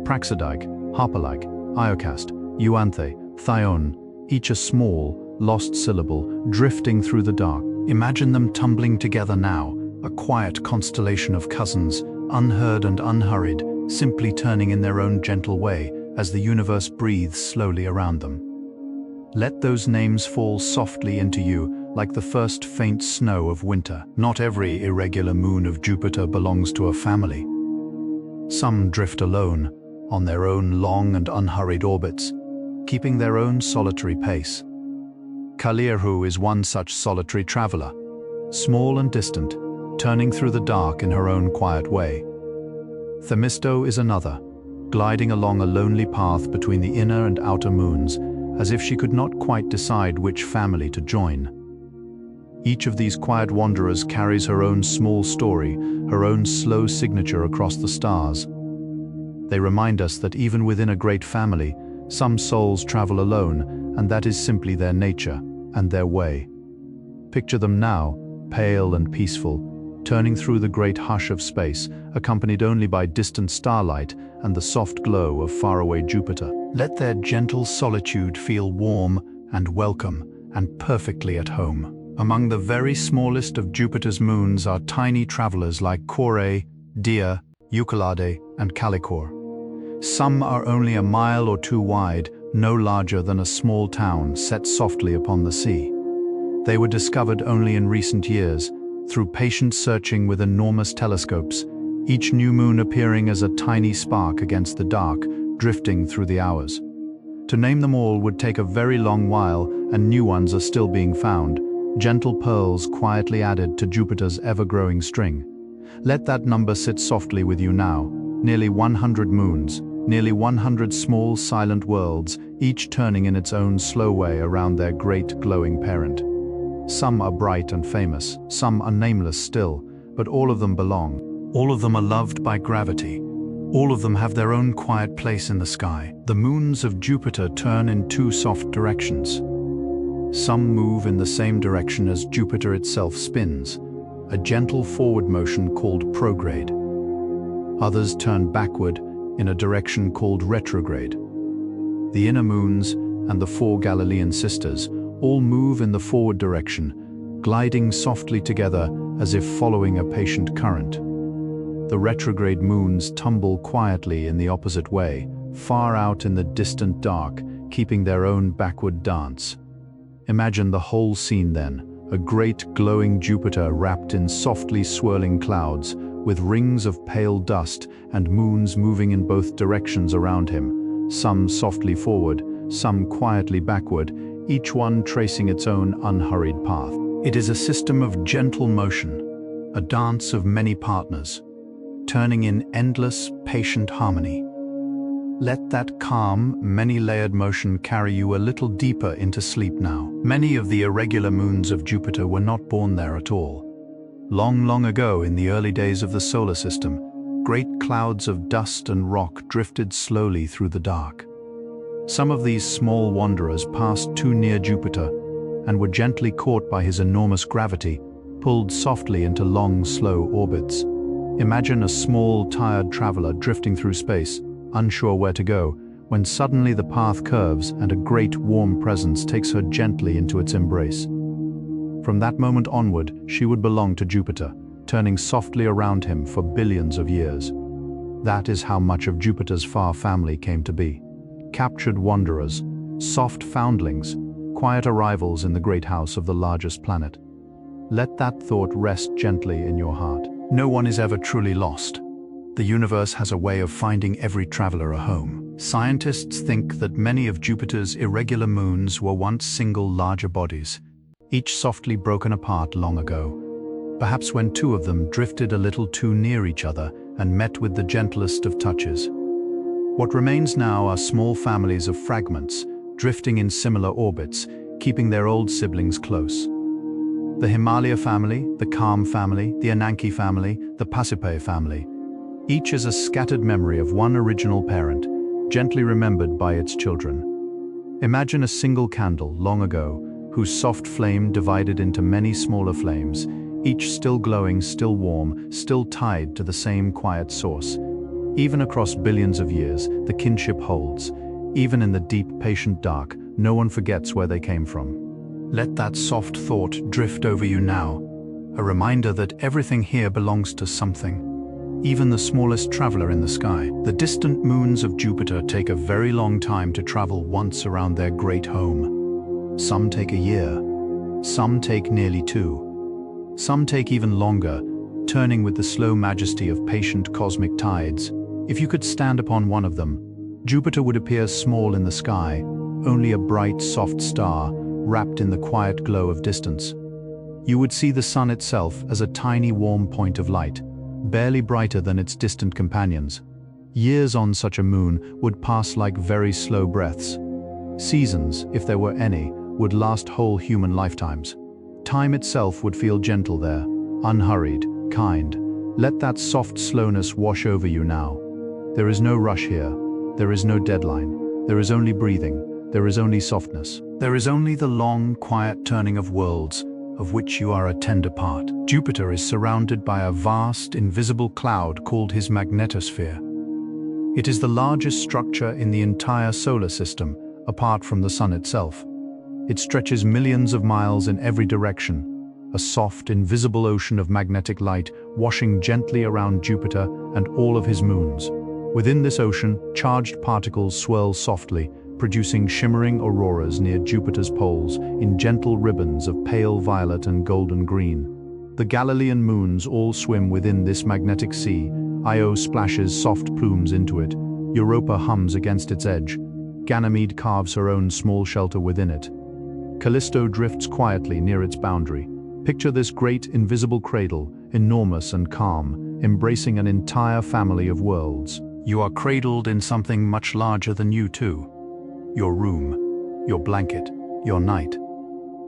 Praxidike, Harpalike, Iocast, Euanthe, Thyone, each a small, lost syllable, drifting through the dark. Imagine them tumbling together now, a quiet constellation of cousins, unheard and unhurried, simply turning in their own gentle way as the universe breathes slowly around them. Let those names fall softly into you like the first faint snow of winter. Not every irregular moon of Jupiter belongs to a family. Some drift alone, on their own long and unhurried orbits, keeping their own solitary pace. Kalirhu is one such solitary traveler, small and distant, turning through the dark in her own quiet way. Themisto is another, gliding along a lonely path between the inner and outer moons, as if she could not quite decide which family to join. Each of these quiet wanderers carries her own small story, her own slow signature across the stars. They remind us that even within a great family, some souls travel alone, and that is simply their nature and their way. Picture them now, pale and peaceful, turning through the great hush of space, accompanied only by distant starlight and the soft glow of faraway Jupiter. Let their gentle solitude feel warm and welcome and perfectly at home. Among the very smallest of Jupiter's moons are tiny travelers like Corre, Dia, Euclide, and Calicor. Some are only a mile or two wide, no larger than a small town set softly upon the sea. They were discovered only in recent years, through patient searching with enormous telescopes, each new moon appearing as a tiny spark against the dark, drifting through the hours. To name them all would take a very long while, and new ones are still being found, gentle pearls quietly added to Jupiter's ever-growing string. Let that number sit softly with you now. Nearly 100 moons, nearly 100 small silent worlds, each turning in its own slow way around their great glowing parent. Some are bright and famous, some are nameless still, but all of them belong. All of them are loved by gravity. All of them have their own quiet place in the sky. The moons of Jupiter turn in two soft directions. Some move in the same direction as Jupiter itself spins, a gentle forward motion called prograde. Others turn backward in a direction called retrograde. The inner moons and the four Galilean sisters all move in the forward direction, gliding softly together as if following a patient current. The retrograde moons tumble quietly in the opposite way, far out in the distant dark, keeping their own backward dance. Imagine the whole scene then, a great glowing Jupiter wrapped in softly swirling clouds, with rings of pale dust and moons moving in both directions around him, some softly forward, some quietly backward, each one tracing its own unhurried path. It is a system of gentle motion, a dance of many partners, turning in endless, patient harmony. Let that calm, many-layered motion carry you a little deeper into sleep now. Many of the irregular moons of Jupiter were not born there at all. Long, long ago, in the early days of the solar system, great clouds of dust and rock drifted slowly through the dark. Some of these small wanderers passed too near Jupiter and were gently caught by his enormous gravity, pulled softly into long, slow orbits. Imagine a small, tired traveler drifting through space, unsure where to go, when suddenly the path curves and a great, warm presence takes her gently into its embrace. From that moment onward, she would belong to Jupiter, turning softly around him for billions of years. That is how much of Jupiter's far family came to be. Captured wanderers, soft foundlings, quiet arrivals in the great house of the largest planet. Let that thought rest gently in your heart. No one is ever truly lost. The universe has a way of finding every traveler a home. Scientists think that many of Jupiter's irregular moons were once single larger bodies, each softly broken apart long ago, perhaps when two of them drifted a little too near each other and met with the gentlest of touches. What remains now are small families of fragments, drifting in similar orbits, keeping their old siblings close. The Himalaya family, the Calm family, the Ananke family, the Pasiphae family. Each is a scattered memory of one original parent, gently remembered by its children. Imagine a single candle long ago, whose soft flame divided into many smaller flames, each still glowing, still warm, still tied to the same quiet source. Even across billions of years, the kinship holds. Even in the deep, patient dark, no one forgets where they came from. Let that soft thought drift over you now, a reminder that everything here belongs to something. Even the smallest traveler in the sky. The distant moons of Jupiter take a very long time to travel once around their great home. Some take a year, some take nearly two. Some take even longer, turning with the slow majesty of patient cosmic tides. If you could stand upon one of them, Jupiter would appear small in the sky, only a bright, soft star, wrapped in the quiet glow of distance. You would see the sun itself as a tiny, warm point of light, barely brighter than its distant companions. Years on such a moon would pass like very slow breaths. Seasons, if there were any, would last whole human lifetimes. Time itself would feel gentle there, unhurried, kind. Let that soft slowness wash over you now. There is no rush here. There is no deadline. There is only breathing. There is only softness. There is only the long, quiet turning of worlds, of which you are a tender part. Jupiter is surrounded by a vast, invisible cloud called his magnetosphere. It is the largest structure in the entire solar system, apart from the Sun itself. It stretches millions of miles in every direction, a soft, invisible ocean of magnetic light washing gently around Jupiter and all of his moons. Within this ocean, charged particles swirl softly, producing shimmering auroras near Jupiter's poles in gentle ribbons of pale violet and golden green. The Galilean moons all swim within this magnetic sea. Io splashes soft plumes into it. Europa hums against its edge. Ganymede carves her own small shelter within it. Callisto drifts quietly near its boundary. Picture this great invisible cradle, enormous and calm, embracing an entire family of worlds. You are cradled in something much larger than you too. Your room, your blanket, your night.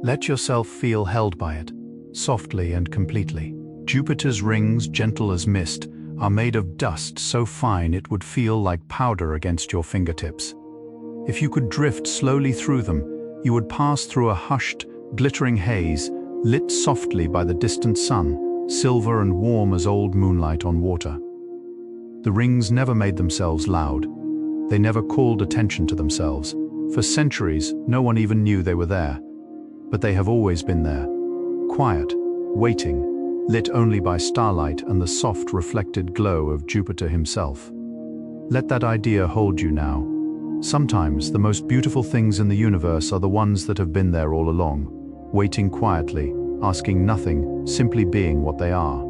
Let yourself feel held by it, softly and completely. Jupiter's rings, gentle as mist, are made of dust so fine it would feel like powder against your fingertips. If you could drift slowly through them, you would pass through a hushed, glittering haze, lit softly by the distant sun, silver and warm as old moonlight on water. The rings never made themselves loud. They never called attention to themselves. For centuries, no one even knew they were there. But they have always been there, quiet, waiting, lit only by starlight and the soft reflected glow of Jupiter himself. Let that idea hold you now. Sometimes the most beautiful things in the universe are the ones that have been there all along, waiting quietly, asking nothing, simply being what they are.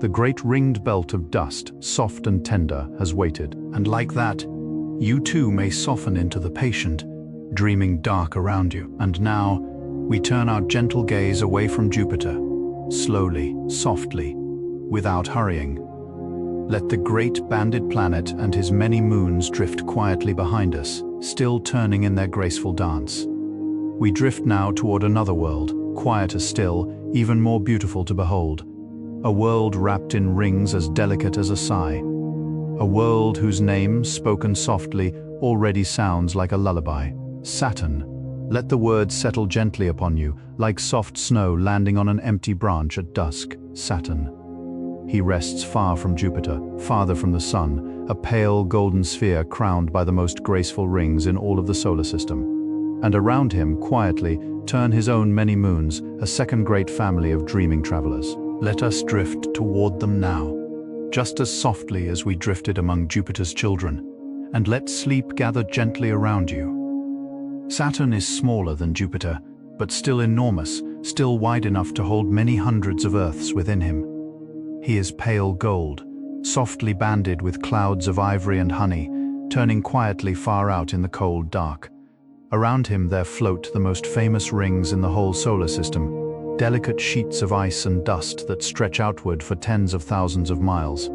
The great ringed belt of dust, soft and tender, has waited, and like that, you too may soften into the patient, dreaming dark around you. And now, we turn our gentle gaze away from Jupiter, slowly, softly, without hurrying. Let the great banded planet and his many moons drift quietly behind us, still turning in their graceful dance. We drift now toward another world, quieter still, even more beautiful to behold. A world wrapped in rings as delicate as a sigh. A world whose name, spoken softly, already sounds like a lullaby. Saturn. Let the words settle gently upon you, like soft snow landing on an empty branch at dusk. Saturn. He rests far from Jupiter, farther from the Sun, a pale golden sphere crowned by the most graceful rings in all of the solar system. And around him, quietly, turn his own many moons, a second great family of dreaming travelers. Let us drift toward them now, just as softly as we drifted among Jupiter's children, and let sleep gather gently around you. Saturn is smaller than Jupiter, but still enormous, still wide enough to hold many hundreds of Earths within him. He is pale gold, softly banded with clouds of ivory and honey, turning quietly far out in the cold dark. Around him there float the most famous rings in the whole solar system, delicate sheets of ice and dust that stretch outward for tens of thousands of miles.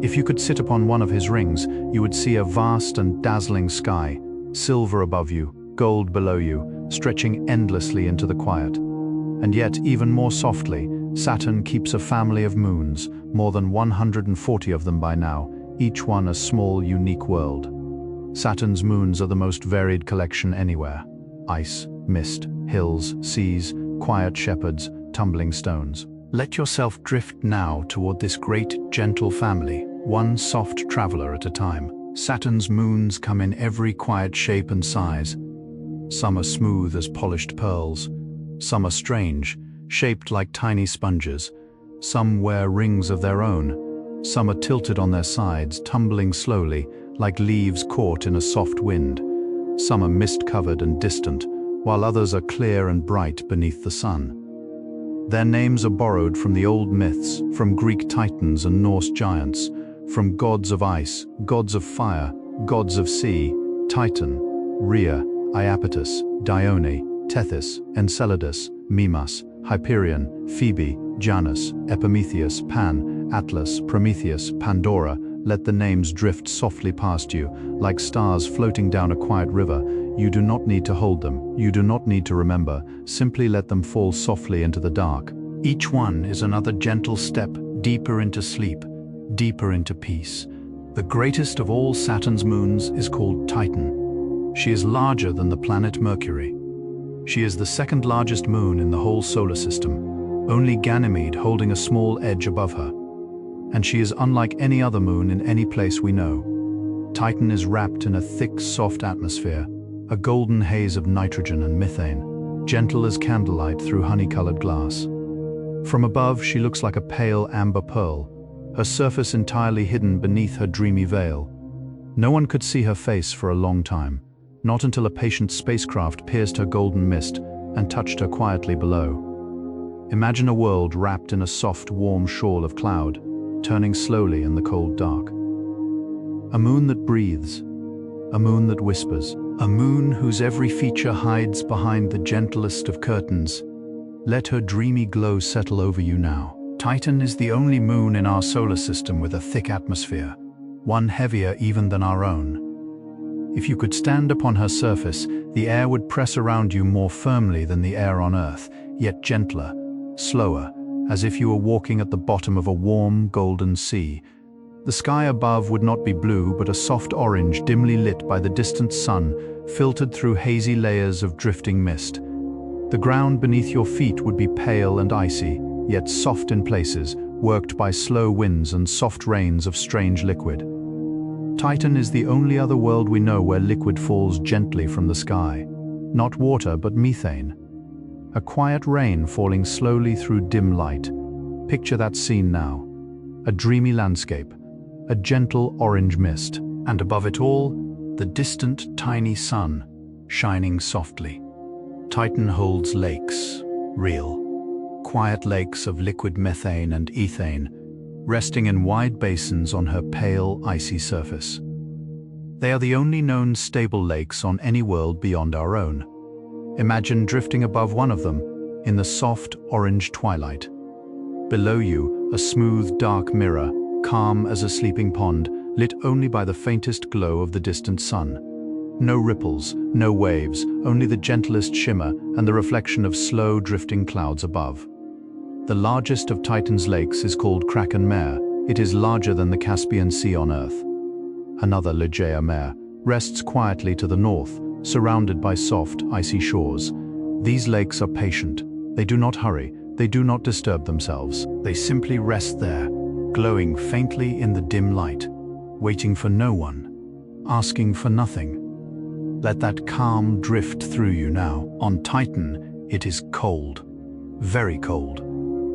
If you could sit upon one of his rings, you would see a vast and dazzling sky, silver above you, gold below you, stretching endlessly into the quiet. And yet, even more softly, Saturn keeps a family of moons, more than 140 of them by now, each one a small, unique world. Saturn's moons are the most varied collection anywhere. Ice, mist, hills, seas, quiet shepherds, tumbling stones. Let yourself drift now toward this great, gentle family, one soft traveler at a time. Saturn's moons come in every quiet shape and size. Some are smooth as polished pearls. Some are strange, shaped like tiny sponges. Some wear rings of their own. Some are tilted on their sides, tumbling slowly, like leaves caught in a soft wind. Some are mist-covered and distant, while others are clear and bright beneath the sun. Their names are borrowed from the old myths, from Greek titans and Norse giants, from gods of ice, gods of fire, gods of sea, Titan, Rhea, Iapetus, Dione, Tethys, Enceladus, Mimas, Hyperion, Phoebe, Janus, Epimetheus, Pan, Atlas, Prometheus, Pandora, Let the names drift softly past you, like stars floating down a quiet river. You do not need to hold them, you do not need to remember, simply let them fall softly into the dark. Each one is another gentle step deeper into sleep, deeper into peace. The greatest of all Saturn's moons is called Titan. She is larger than the planet Mercury. She is the second largest moon in the whole solar system, only Ganymede holding a small edge above her. And she is unlike any other moon in any place we know. Titan is wrapped in a thick, soft atmosphere, a golden haze of nitrogen and methane, gentle as candlelight through honey-colored glass. From above, she looks like a pale amber pearl, her surface entirely hidden beneath her dreamy veil. No one could see her face for a long time, not until a patient spacecraft pierced her golden mist and touched her quietly below. Imagine a world wrapped in a soft, warm shawl of cloud, turning slowly in the cold dark. A moon that breathes, a moon that whispers, a moon whose every feature hides behind the gentlest of curtains. Let her dreamy glow settle over you now. Titan is the only moon in our solar system with a thick atmosphere, one heavier even than our own. If you could stand upon her surface, the air would press around you more firmly than the air on Earth, yet gentler, slower, as if you were walking at the bottom of a warm, golden sea. The sky above would not be blue, but a soft orange dimly lit by the distant sun, filtered through hazy layers of drifting mist. The ground beneath your feet would be pale and icy, yet soft in places, worked by slow winds and soft rains of strange liquid. Titan is the only other world we know where liquid falls gently from the sky. Not water, but methane. A quiet rain falling slowly through dim light. Picture that scene now. A dreamy landscape, a gentle orange mist, and above it all, the distant tiny sun, shining softly. Titan holds lakes, real, quiet lakes of liquid methane and ethane, resting in wide basins on her pale, icy surface. They are the only known stable lakes on any world beyond our own. Imagine drifting above one of them, in the soft, orange twilight. Below you, a smooth, dark mirror, calm as a sleeping pond, lit only by the faintest glow of the distant sun. No ripples, no waves, only the gentlest shimmer and the reflection of slow, drifting clouds above. The largest of Titan's lakes is called Kraken Mare. It is larger than the Caspian Sea on Earth. Another Ligeia Mare rests quietly to the north, surrounded by soft, icy shores. These lakes are patient. They do not hurry. They do not disturb themselves. They simply rest there, glowing faintly in the dim light, waiting for no one, asking for nothing. Let that calm drift through you now. On Titan, it is cold, very cold.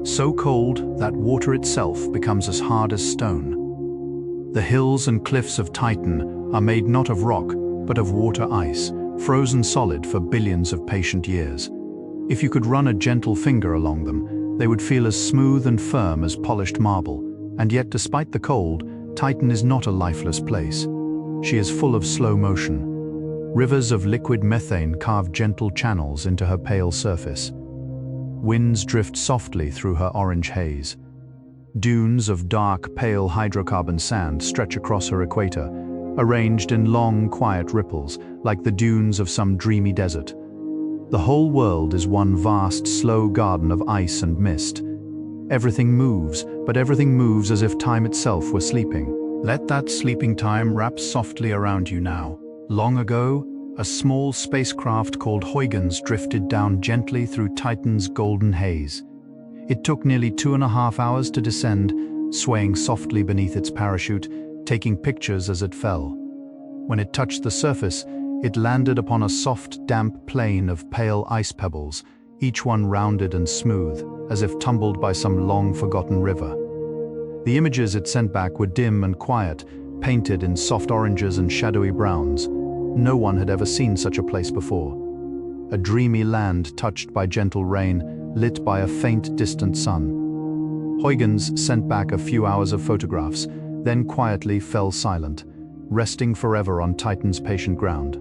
So cold that water itself becomes as hard as stone. The hills and cliffs of Titan are made not of rock, but of water ice, frozen solid for billions of patient years. If you could run a gentle finger along them, they would feel as smooth and firm as polished marble. And yet, despite the cold, Titan is not a lifeless place. She is full of slow motion. Rivers of liquid methane carve gentle channels into her pale surface. Winds drift softly through her orange haze. Dunes of dark, pale hydrocarbon sand stretch across her equator, arranged in long, quiet ripples, like the dunes of some dreamy desert. The whole world is one vast, slow garden of ice and mist. Everything moves, but everything moves as if time itself were sleeping. Let that sleeping time wrap softly around you now. Long ago, a small spacecraft called Huygens drifted down gently through Titan's golden haze. It took nearly 2.5 hours to descend, swaying softly beneath its parachute, taking pictures as it fell. When it touched the surface, it landed upon a soft, damp plain of pale ice pebbles, each one rounded and smooth, as if tumbled by some long-forgotten river. The images it sent back were dim and quiet, painted in soft oranges and shadowy browns. No one had ever seen such a place before. A dreamy land touched by gentle rain, lit by a faint, distant sun. Huygens sent back a few hours of photographs, then quietly fell silent, resting forever on Titan's patient ground.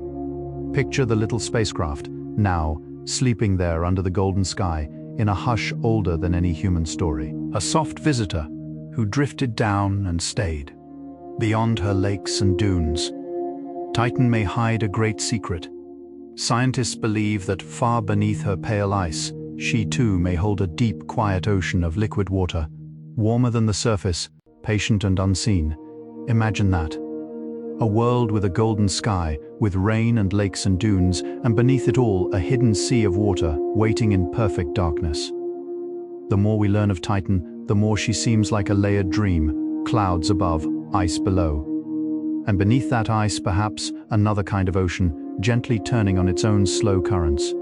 Picture the little spacecraft, now, sleeping there under the golden sky, in a hush older than any human story. A soft visitor who drifted down and stayed. beyond her lakes and dunes. Titan may hide a great secret. Scientists believe that far beneath her pale ice, she too may hold a deep, quiet ocean of liquid water, warmer than the surface, patient and unseen. Imagine that. A world with a golden sky, with rain and lakes and dunes, and beneath it all a hidden sea of water waiting in perfect darkness. The more we learn of Titan, the more she seems like a layered dream, clouds above, ice below. And beneath that ice, perhaps, another kind of ocean, gently turning on its own slow currents.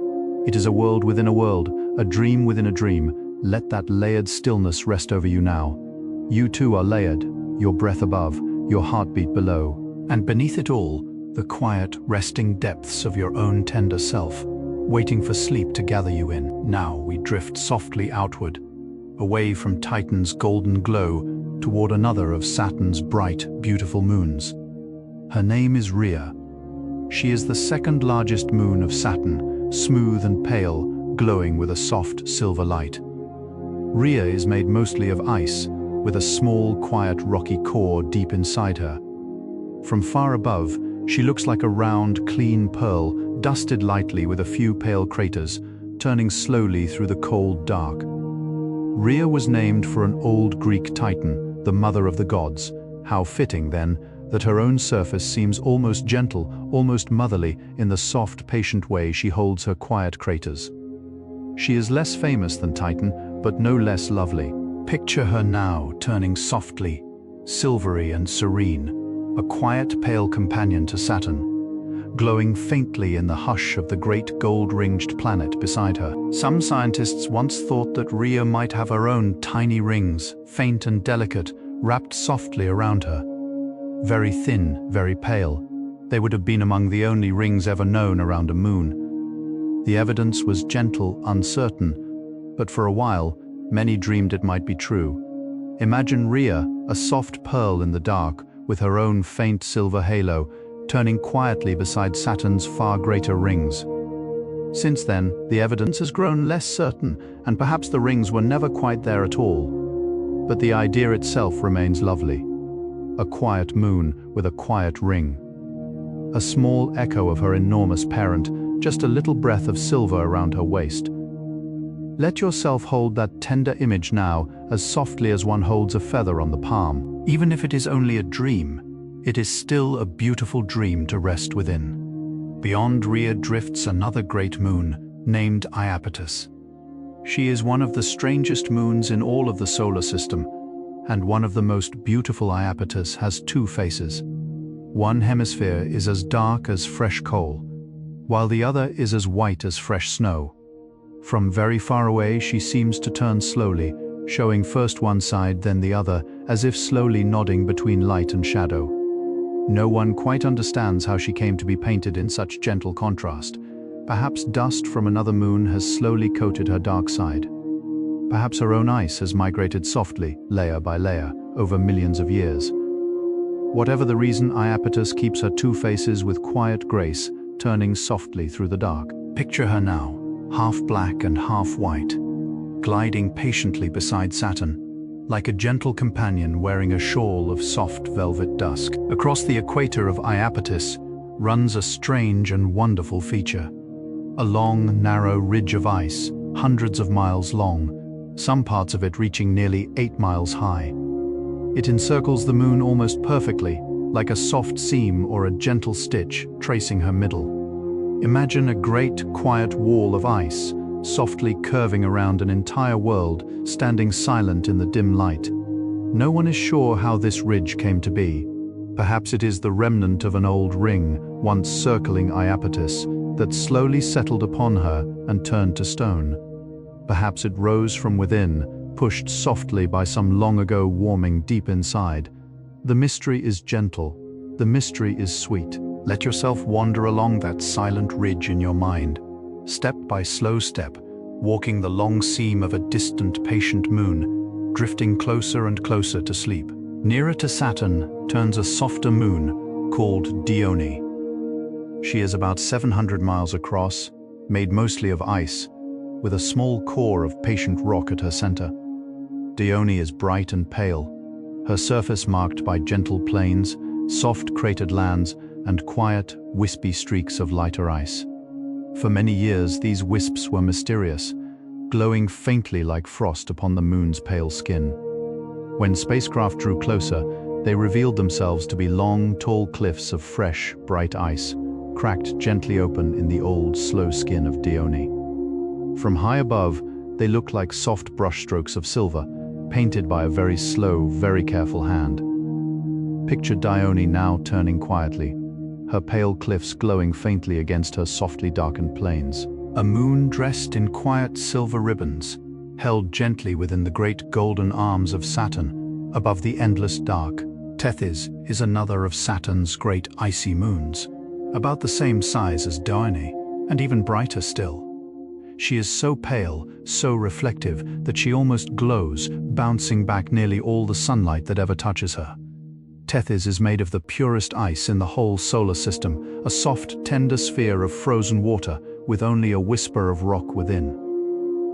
It is a world within a world, a dream within a dream. Let that layered stillness rest over you now. You too are layered, your breath above, your heartbeat below. And beneath it all, the quiet, resting depths of your own tender self, waiting for sleep to gather you in. Now we drift softly outward, away from Titan's golden glow, toward another of Saturn's bright, beautiful moons. Her name is Rhea. She is the second largest moon of Saturn, smooth and pale, glowing with a soft silver light. Rhea is made mostly of ice, with a small, quiet, rocky core deep inside her. From far above, she looks like a round, clean pearl, dusted lightly with a few pale craters, turning slowly through the cold dark. Rhea was named for an old Greek Titan, the mother of the gods. How fitting, then, that her own surface seems almost gentle, almost motherly, in the soft, patient way she holds her quiet craters. She is less famous than Titan, but no less lovely. Picture her now, turning softly, silvery and serene, a quiet, pale companion to Saturn, glowing faintly in the hush of the great gold-ringed planet beside her. Some scientists once thought that Rhea might have her own tiny rings, faint and delicate, wrapped softly around her. Very thin, very pale, they would have been among the only rings ever known around a moon. The evidence was gentle, uncertain, but for a while, many dreamed it might be true. Imagine Rhea, a soft pearl in the dark, with her own faint silver halo, turning quietly beside Saturn's far greater rings. Since then, the evidence has grown less certain, and perhaps the rings were never quite there at all. But the idea itself remains lovely. A quiet moon with a quiet ring. A small echo of her enormous parent, just a little breath of silver around her waist. Let yourself hold that tender image now, as softly as one holds a feather on the palm. Even if it is only a dream, it is still a beautiful dream to rest within. Beyond Rhea drifts another great moon, named Iapetus. She is one of the strangest moons in all of the solar system, and one of the most beautiful. Iapetus has two faces. One hemisphere is as dark as fresh coal, while the other is as white as fresh snow. From very far away she seems to turn slowly, showing first one side then the other, as if slowly nodding between light and shadow. No one quite understands how she came to be painted in such gentle contrast. Perhaps dust from another moon has slowly coated her dark side. Perhaps her own ice has migrated softly, layer by layer, over millions of years. Whatever the reason, Iapetus keeps her two faces with quiet grace, turning softly through the dark. Picture her now, half black and half white, gliding patiently beside Saturn, like a gentle companion wearing a shawl of soft velvet dusk. Across the equator of Iapetus runs a strange and wonderful feature. A long, narrow ridge of ice, hundreds of miles long, some parts of it reaching nearly 8 miles high. It encircles the moon almost perfectly, like a soft seam or a gentle stitch tracing her middle. Imagine a great, quiet wall of ice, softly curving around an entire world, standing silent in the dim light. No one is sure how this ridge came to be. Perhaps it is the remnant of an old ring, once circling Iapetus, that slowly settled upon her and turned to stone. Perhaps it rose from within, pushed softly by some long-ago warming deep inside. The mystery is gentle. The mystery is sweet. Let yourself wander along that silent ridge in your mind, step by slow step, walking the long seam of a distant, patient moon, drifting closer and closer to sleep. Nearer to Saturn turns a softer moon called Dione. She is about 700 miles across, made mostly of ice, with a small core of patient rock at her center. Dione is bright and pale. her surface marked by gentle plains, soft cratered lands, and quiet, wispy streaks of lighter ice. For many years, these wisps were mysterious, glowing faintly like frost upon the moon's pale skin. When spacecraft drew closer, they revealed themselves to be long, tall cliffs of fresh, bright ice, cracked gently open in the old, slow skin of Dione. From high above, they looked like soft brushstrokes of silver, painted by a very slow, very careful hand. Picture Dione now turning quietly, her pale cliffs glowing faintly against her softly darkened plains. A moon dressed in quiet silver ribbons, held gently within the great golden arms of Saturn, above the endless dark. Tethys is another of Saturn's great icy moons, about the same size as Dione, and even brighter still. She is so pale, so reflective, that she almost glows, bouncing back nearly all the sunlight that ever touches her. Tethys is made of the purest ice in the whole solar system, a soft, tender sphere of frozen water with only a whisper of rock within.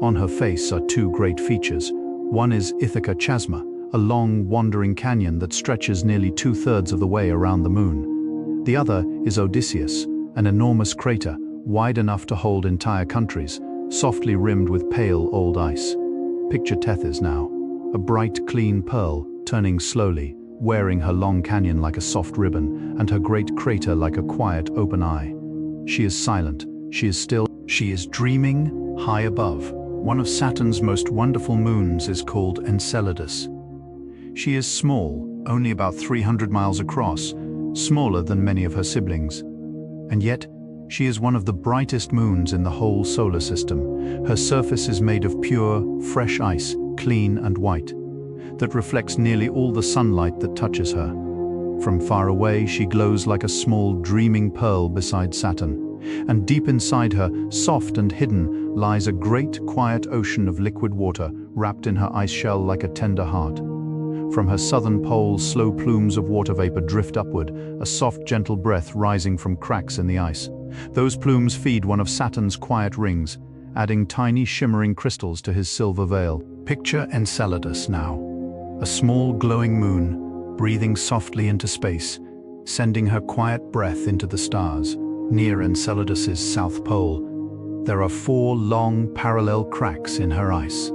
On her face are two great features. One is Ithaca Chasma, a long, wandering canyon that stretches nearly 2/3 of the way around the moon. The other is Odysseus, an enormous crater, wide enough to hold entire countries, softly rimmed with pale old ice. Picture Tethys now, a bright, clean pearl, turning slowly, wearing her long canyon like a soft ribbon, and her great crater like a quiet, open eye. She is silent, she is still, she is dreaming high above. One of Saturn's most wonderful moons is called Enceladus. She is small, only about 300 miles across, smaller than many of her siblings. And yet, she is one of the brightest moons in the whole solar system. Her surface is made of pure, fresh ice, clean and white, that reflects nearly all the sunlight that touches her. From far away, she glows like a small, dreaming pearl beside Saturn, and deep inside her, soft and hidden, lies a great, quiet ocean of liquid water wrapped in her ice shell like a tender heart. From her southern pole, slow plumes of water vapor drift upward, a soft, gentle breath rising from cracks in the ice. Those plumes feed one of Saturn's quiet rings, adding tiny, shimmering crystals to his silver veil. Picture Enceladus now, a small, glowing moon, breathing softly into space, sending her quiet breath into the stars. Near Enceladus's south pole, there are 4 long, parallel cracks in her ice.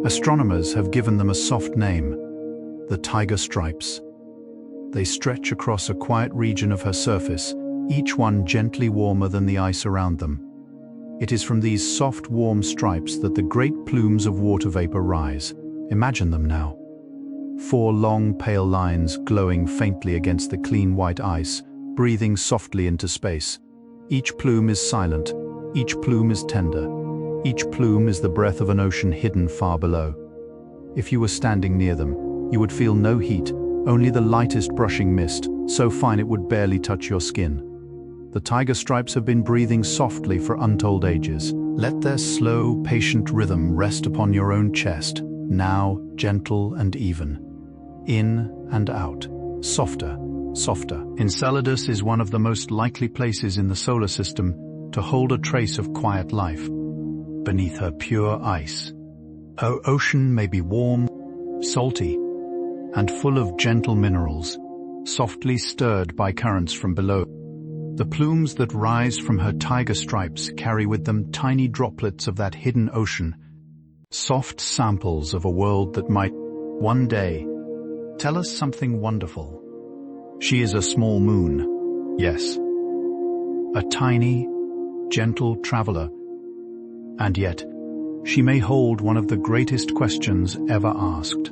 Astronomers have given them a soft name, the tiger stripes. They stretch across a quiet region of her surface, each one gently warmer than the ice around them. It is from these soft, warm stripes that the great plumes of water vapor rise. Imagine them now. 4 long, pale lines glowing faintly against the clean white ice, breathing softly into space. Each plume is silent, each plume is tender, each plume is the breath of an ocean hidden far below. If you were standing near them, you would feel no heat, only the lightest brushing mist, so fine it would barely touch your skin. The tiger stripes have been breathing softly for untold ages. Let their slow, patient rhythm rest upon your own chest, now gentle and even. In and out, softer, softer. Enceladus is one of the most likely places in the solar system to hold a trace of quiet life, beneath her pure ice. Her ocean may be warm, salty, and full of gentle minerals, softly stirred by currents from below. The plumes that rise from her tiger stripes carry with them tiny droplets of that hidden ocean, soft samples of a world that might, one day, tell us something wonderful. She is a small moon, yes, a tiny, gentle traveler, and yet she may hold one of the greatest questions ever asked.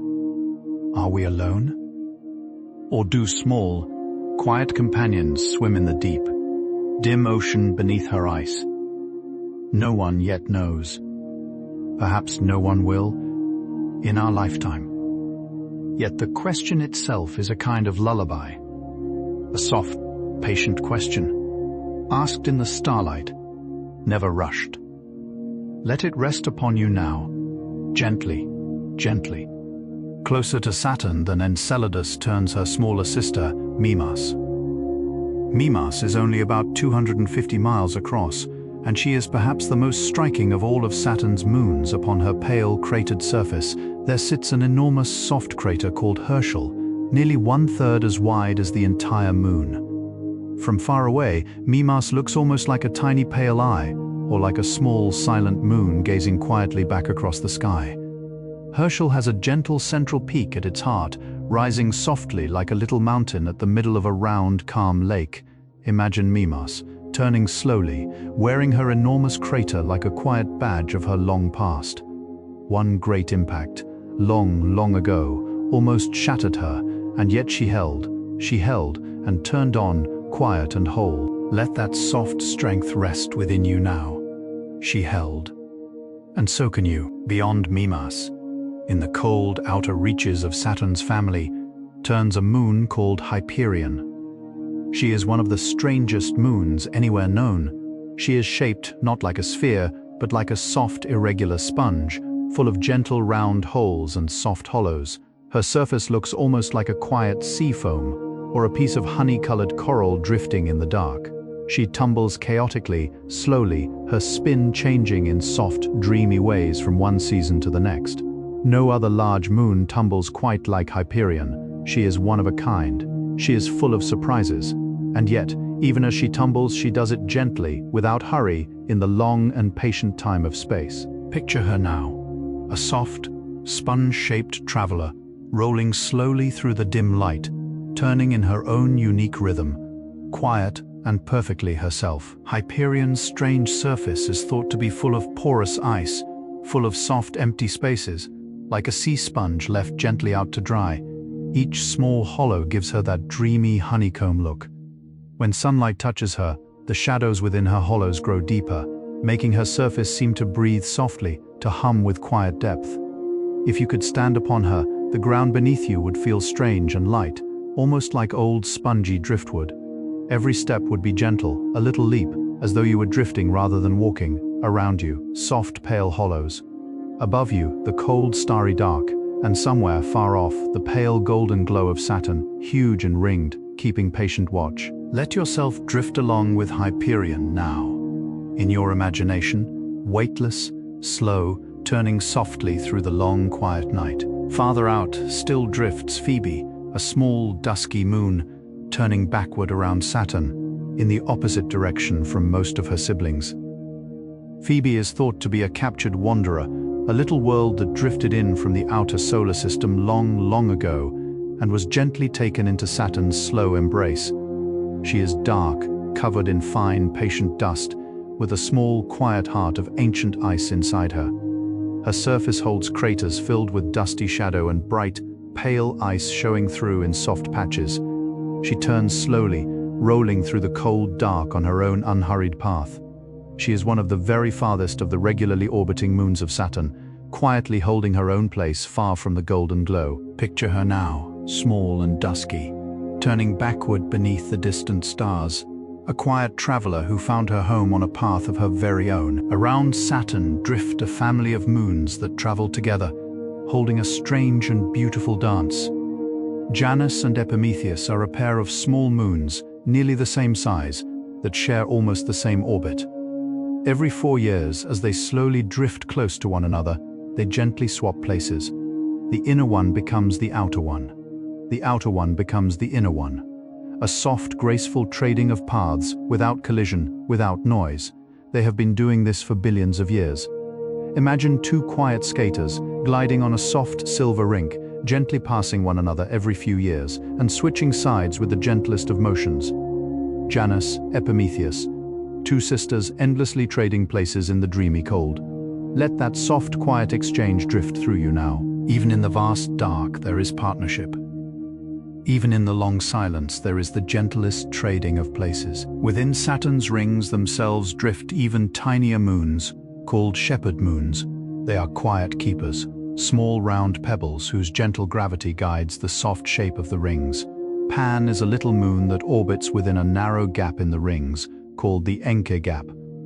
Are we alone? Or do small, quiet companions swim in the deep, dim ocean beneath her ice? No one yet knows. Perhaps no one will, in our lifetime. Yet the question itself is a kind of lullaby, a soft, patient question, asked in the starlight, never rushed. Let it rest upon you now, gently, gently. Closer to Saturn than Enceladus turns her smaller sister, Mimas. Mimas is only about 250 miles across, and she is perhaps the most striking of all of Saturn's moons upon her pale, cratered surface, there sits an enormous soft crater called Herschel, nearly 1/3 as wide as the entire moon. From far away, Mimas looks almost like a tiny pale eye, or like a small, silent moon gazing quietly back across the sky. Herschel has a gentle central peak at its heart, rising softly like a little mountain at the middle of a round, calm lake. Imagine Mimas, turning slowly, wearing her enormous crater like a quiet badge of her long past. One great impact, long, long ago, almost shattered her, and yet she held, and turned on, quiet and whole. Let that soft strength rest within you now. She held. And so can you, beyond Mimas. In the cold outer reaches of Saturn's family, turns a moon called Hyperion. She is one of the strangest moons anywhere known. She is shaped not like a sphere, but like a soft, irregular sponge, full of gentle round holes and soft hollows. Her surface looks almost like a quiet sea foam, or a piece of honey-colored coral drifting in the dark. She tumbles chaotically, slowly, her spin changing in soft, dreamy ways from one season to the next. No other large moon tumbles quite like Hyperion. She is one of a kind. She is full of surprises. And yet, even as she tumbles, she does it gently, without hurry, in the long and patient time of space. Picture her now, a soft, sponge-shaped traveler, rolling slowly through the dim light, turning in her own unique rhythm, quiet and perfectly herself. Hyperion's strange surface is thought to be full of porous ice, full of soft, empty spaces, like a sea sponge left gently out to dry. Each small hollow gives her that dreamy honeycomb look. When sunlight touches her, the shadows within her hollows grow deeper, making her surface seem to breathe softly, to hum with quiet depth. If you could stand upon her, the ground beneath you would feel strange and light, almost like old spongy driftwood. Every step would be gentle, a little leap, as though you were drifting rather than walking. Around you, soft pale hollows. Above you, the cold starry dark, and somewhere far off, the pale golden glow of Saturn, huge and ringed, keeping patient watch. Let yourself drift along with Hyperion now. In your imagination, weightless, slow, turning softly through the long, quiet night. Farther out still drifts Phoebe, a small, dusky moon, turning backward around Saturn, in the opposite direction from most of her siblings. Phoebe is thought to be a captured wanderer, a little world that drifted in from the outer solar system long, long ago, and was gently taken into Saturn's slow embrace. She is dark, covered in fine, patient dust, with a small, quiet heart of ancient ice inside her. Her surface holds craters filled with dusty shadow and bright, pale ice showing through in soft patches. She turns slowly, rolling through the cold dark on her own unhurried path. She is one of the very farthest of the regularly orbiting moons of Saturn, quietly holding her own place far from the golden glow. Picture her now, small and dusky, turning backward beneath the distant stars, a quiet traveler who found her home on a path of her very own. Around Saturn drift a family of moons that travel together, holding a strange and beautiful dance. Janus and Epimetheus are a pair of small moons, nearly the same size, that share almost the same orbit. Every 4 years, as they slowly drift close to one another, they gently swap places. The inner one becomes the outer one. The outer one becomes the inner one. A soft, graceful trading of paths, without collision, without noise. They have been doing this for billions of years. Imagine two quiet skaters, gliding on a soft silver rink, gently passing one another every few years, and switching sides with the gentlest of motions. Janus, Epimetheus, two sisters endlessly trading places in the dreamy cold. Let that soft, quiet exchange drift through you now. Even in the vast dark, there is partnership. Even in the long silence, there is the gentlest trading of places. Within Saturn's rings themselves drift even tinier moons, called shepherd moons. They are quiet keepers, small round pebbles whose gentle gravity guides the soft shape of the rings. Pan is a little moon that orbits within a narrow gap in the rings, called the Encke gap.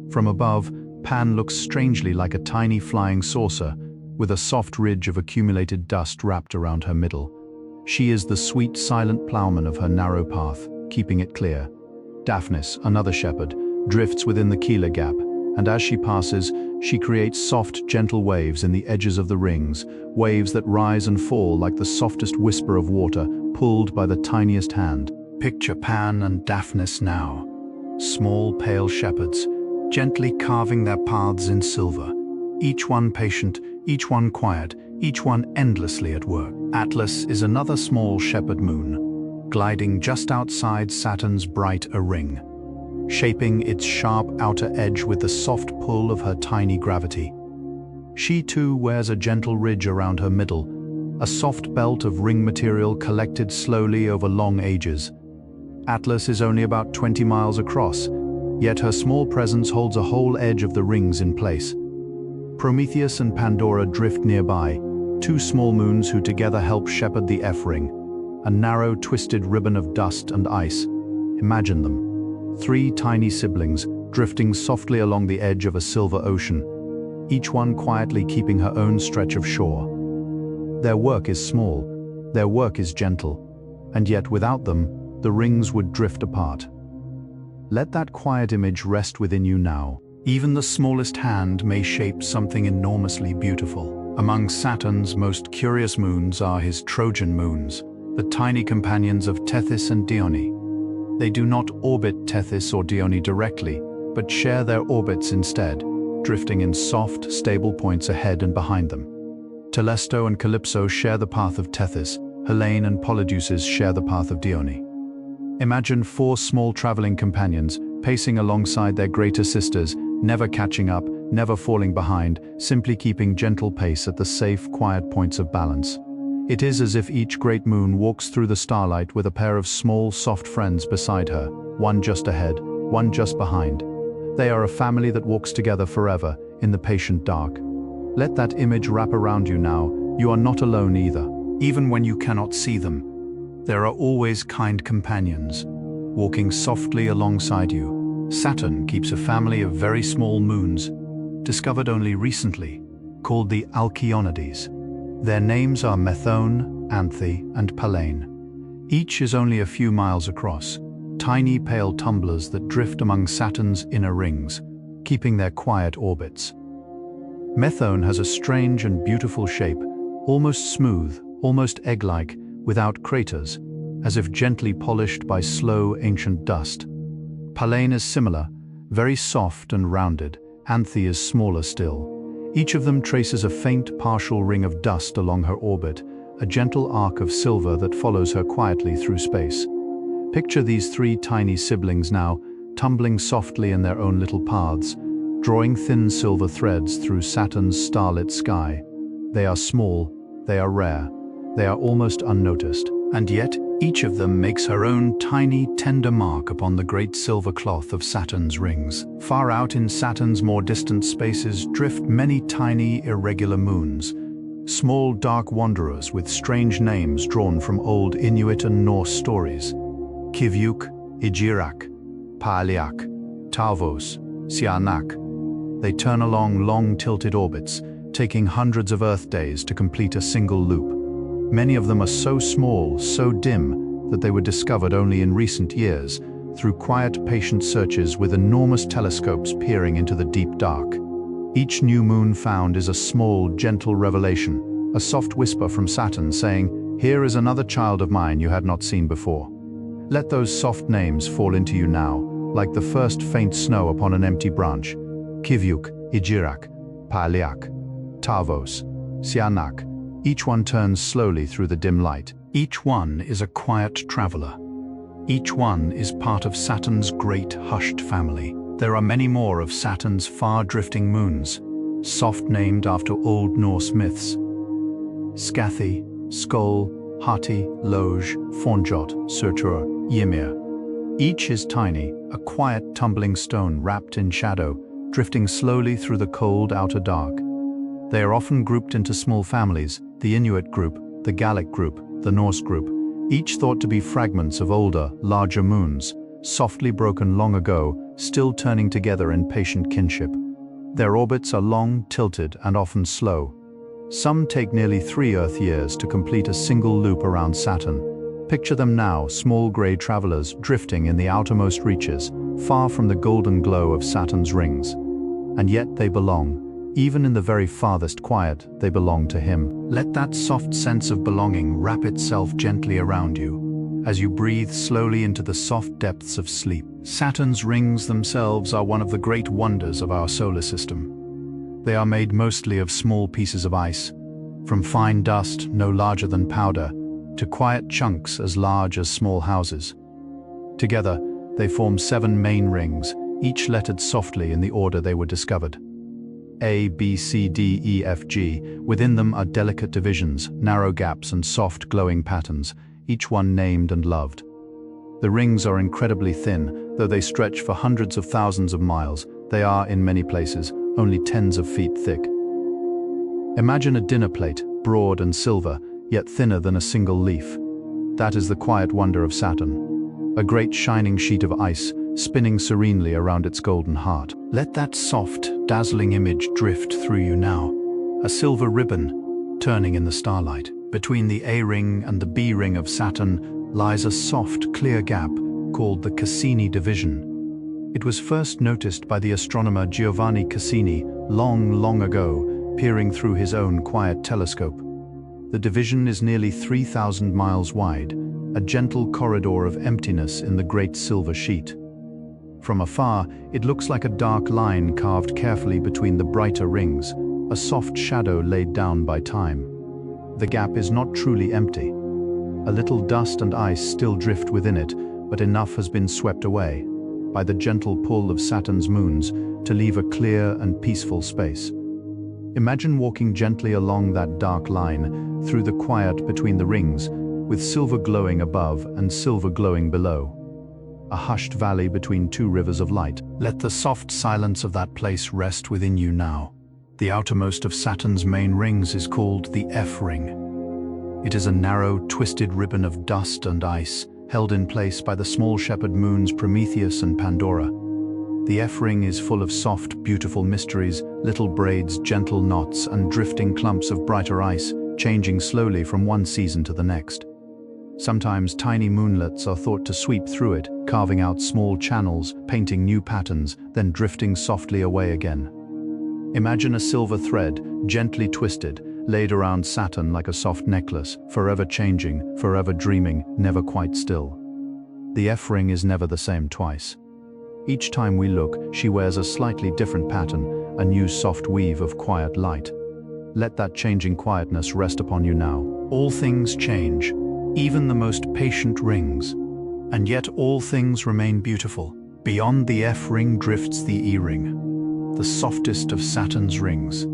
From above, Pan looks strangely like a tiny flying saucer, with a soft ridge of accumulated dust wrapped around her middle. She is the sweet, silent ploughman of her narrow path, keeping it clear. Daphnis, another shepherd, drifts within the Keeler gap, and as she passes, she creates soft, gentle waves in the edges of the rings, waves that rise and fall like the softest whisper of water pulled by the tiniest hand. Picture Pan and Daphnis now, small pale shepherds, gently carving their paths in silver, each one patient, each one quiet, each one endlessly at work. Atlas is another small shepherd moon, gliding just outside Saturn's bright ring, shaping its sharp outer edge with the soft pull of her tiny gravity. She too wears a gentle ridge around her middle, a soft belt of ring material collected slowly over long ages. Atlas is only about 20 miles across, yet her small presence holds a whole edge of the rings in place. Prometheus and Pandora drift nearby, two small moons who together help shepherd the F-ring, a narrow, twisted ribbon of dust and ice. Imagine them, three tiny siblings drifting softly along the edge of a silver ocean, each one quietly keeping her own stretch of shore. Their work is small, their work is gentle, and yet without them, the rings would drift apart. Let that quiet image rest within you now. Even the smallest hand may shape something enormously beautiful. Among Saturn's most curious moons are his Trojan moons, the tiny companions of Tethys and Dione. They do not orbit Tethys or Dione directly, but share their orbits instead, drifting in soft, stable points ahead and behind them. Telesto and Calypso share the path of Tethys, Helene and Polydeuces share the path of Dione. Imagine four small traveling companions, pacing alongside their greater sisters, never catching up, never falling behind, simply keeping gentle pace at the safe, quiet points of balance. It is as if each great moon walks through the starlight with a pair of small, soft friends beside her, one just ahead, one just behind. They are a family that walks together forever, in the patient dark. Let that image wrap around you now. You are not alone either. Even when you cannot see them, there are always kind companions, walking softly alongside you. Saturn keeps a family of very small moons, discovered only recently, called the Alcyonides. Their names are Methone, Anthe, and Pallene. Each is only a few miles across, tiny pale tumblers that drift among Saturn's inner rings, keeping their quiet orbits. Methone has a strange and beautiful shape, almost smooth, almost egg-like, without craters, as if gently polished by slow, ancient dust. Pallene is similar, very soft and rounded. Anthe is smaller still. Each of them traces a faint, partial ring of dust along her orbit, a gentle arc of silver that follows her quietly through space. Picture these three tiny siblings now, tumbling softly in their own little paths, drawing thin silver threads through Saturn's starlit sky. They are small, they are rare, they are almost unnoticed, and yet each of them makes her own tiny, tender mark upon the great silver cloth of Saturn's rings. Far out in Saturn's more distant spaces drift many tiny, irregular moons, small, dark wanderers with strange names drawn from old Inuit and Norse stories. Kivyuk, Igirak, Paaliak, Talvos, Sianak. They turn along long, tilted orbits, taking hundreds of Earth days to complete a single loop. Many of them are so small, so dim, that they were discovered only in recent years, through quiet, patient searches with enormous telescopes peering into the deep dark. Each new moon found is a small, gentle revelation, a soft whisper from Saturn saying, "Here is another child of mine you had not seen before." Let those soft names fall into you now, like the first faint snow upon an empty branch. Kivyuk, Igirak, Paaliak, Talvos, Sianak. Each one turns slowly through the dim light. Each one is a quiet traveler. Each one is part of Saturn's great hushed family. There are many more of Saturn's far-drifting moons, soft named after Old Norse myths. Skathi, Skol, Hati, Loj, Fornjot, Surtur, Ymir. Each is tiny, a quiet tumbling stone wrapped in shadow, drifting slowly through the cold outer dark. They are often grouped into small families, the Inuit group, the Gallic group, the Norse group, each thought to be fragments of older, larger moons, softly broken long ago, still turning together in patient kinship. Their orbits are long, tilted, and often slow. Some take nearly 3 Earth years to complete a single loop around Saturn. Picture them now, small gray travelers drifting in the outermost reaches, far from the golden glow of Saturn's rings. and yet they belong. Even in the very farthest quiet, they belong to him. Let that soft sense of belonging wrap itself gently around you as you breathe slowly into the soft depths of sleep. Saturn's rings themselves are one of the great wonders of our solar system. They are made mostly of small pieces of ice, from fine dust no larger than powder to quiet chunks as large as small houses. Together, they form 7 main rings, each lettered softly in the order they were discovered. A, B, C, D, E, F, G. Within them are delicate divisions, narrow gaps and soft glowing patterns, each one named and loved. The rings are incredibly thin, though they stretch for hundreds of thousands of miles. They are, in many places, only tens of feet thick. Imagine a dinner plate, broad and silver, yet thinner than a single leaf. That is the quiet wonder of Saturn, a great shining sheet of ice, spinning serenely around its golden heart. Let that soft, dazzling image drift through you now, a silver ribbon turning in the starlight. Between the A ring and the B ring of Saturn lies a soft, clear gap called the Cassini division. It was first noticed by the astronomer Giovanni Cassini long ago, peering through his own quiet telescope. The division is nearly 3,000 miles wide, a gentle corridor of emptiness in the great silver sheet. From afar, it looks like a dark line carved carefully between the brighter rings, a soft shadow laid down by time. The gap is not truly empty. A little dust and ice still drift within it, but enough has been swept away by the gentle pull of Saturn's moons to leave a clear and peaceful space. Imagine walking gently along that dark line, through the quiet between the rings, with silver glowing above and silver glowing below. A hushed valley between 2 rivers of light. Let the soft silence of that place rest within you now. The outermost of Saturn's main rings is called the F ring. It is a narrow, twisted ribbon of dust and ice, held in place by the small shepherd moons Prometheus and Pandora. The F ring is full of soft, beautiful mysteries, little braids, gentle knots, and drifting clumps of brighter ice, changing slowly from one season to the next. Sometimes tiny moonlets are thought to sweep through it, carving out small channels, painting new patterns, then drifting softly away again. Imagine a silver thread, gently twisted, laid around Saturn like a soft necklace, forever changing, forever dreaming, never quite still. The F ring is never the same twice. Each time we look, she wears a slightly different pattern, a new soft weave of quiet light. Let that changing quietness rest upon you now. All things change, even the most patient rings, and yet all things remain beautiful. Beyond the F ring drifts the E ring, the softest of Saturn's rings.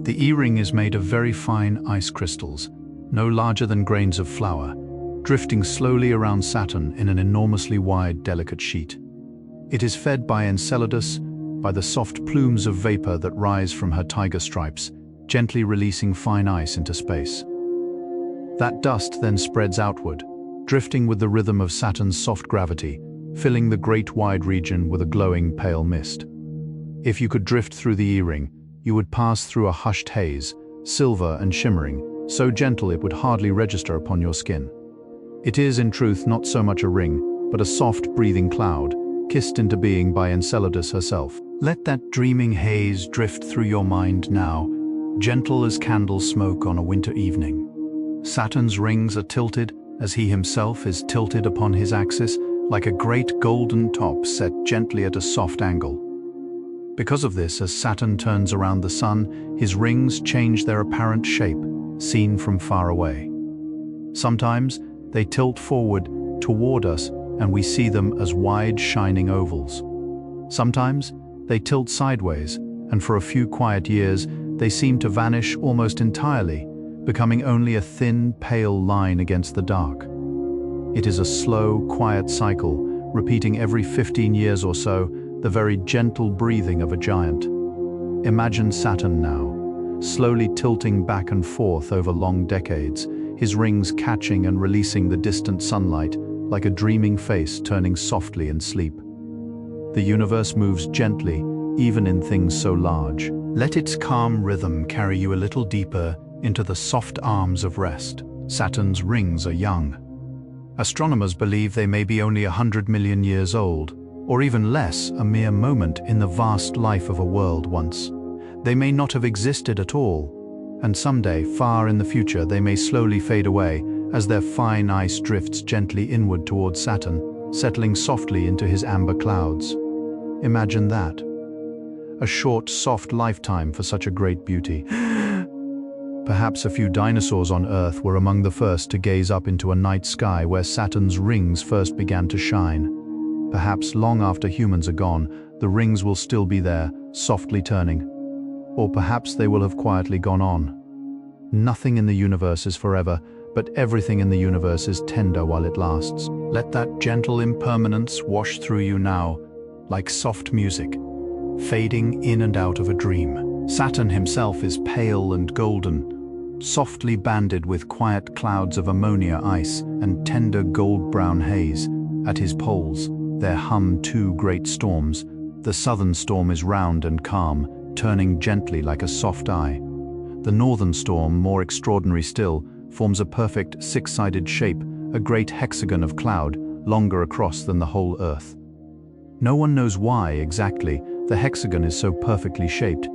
The E ring is made of very fine ice crystals, no larger than grains of flour, drifting slowly around Saturn in an enormously wide, delicate sheet. It is fed by Enceladus, by the soft plumes of vapor that rise from her tiger stripes, gently releasing fine ice into space. That dust then spreads outward, drifting with the rhythm of Saturn's soft gravity, filling the great wide region with a glowing pale mist. If you could drift through the E-ring, you would pass through a hushed haze, silver and shimmering, so gentle it would hardly register upon your skin. It is, in truth, not so much a ring, but a soft, breathing cloud, kissed into being by Enceladus herself. Let that dreaming haze drift through your mind now, gentle as candle smoke on a winter evening. Saturn's rings are tilted, as he himself is tilted upon his axis, like a great golden top set gently at a soft angle. Because of this, as Saturn turns around the Sun, his rings change their apparent shape, seen from far away. Sometimes they tilt forward toward us, and we see them as wide, shining ovals. Sometimes they tilt sideways, and for a few quiet years, they seem to vanish almost entirely, becoming only a thin, pale line against the dark. It is a slow, quiet cycle, repeating every 15 years or so, the very gentle breathing of a giant. Imagine Saturn now, slowly tilting back and forth over long decades, his rings catching and releasing the distant sunlight, like a dreaming face turning softly in sleep. The universe moves gently, even in things so large. Let its calm rhythm carry you a little deeper into the soft arms of rest. Saturn's rings are young. Astronomers believe they may be only 100 million years old, or even less, a mere moment in the vast life of a world once. They may not have existed at all, and someday, far in the future, they may slowly fade away as their fine ice drifts gently inward towards Saturn, settling softly into his amber clouds. Imagine that. A short, soft lifetime for such a great beauty. Perhaps a few dinosaurs on Earth were among the first to gaze up into a night sky where Saturn's rings first began to shine. Perhaps long after humans are gone, the rings will still be there, softly turning. Or perhaps they will have quietly gone on. Nothing in the universe is forever, but everything in the universe is tender while it lasts. Let that gentle impermanence wash through you now, like soft music, fading in and out of a dream. Saturn himself is pale and golden, softly banded with quiet clouds of ammonia ice and tender gold-brown haze. At his poles, there hum two great storms. The southern storm is round and calm, turning gently like a soft eye. The northern storm, more extraordinary still, forms a perfect six-sided shape, a great hexagon of cloud, longer across than the whole Earth. No one knows why, exactly, the hexagon is so perfectly shaped.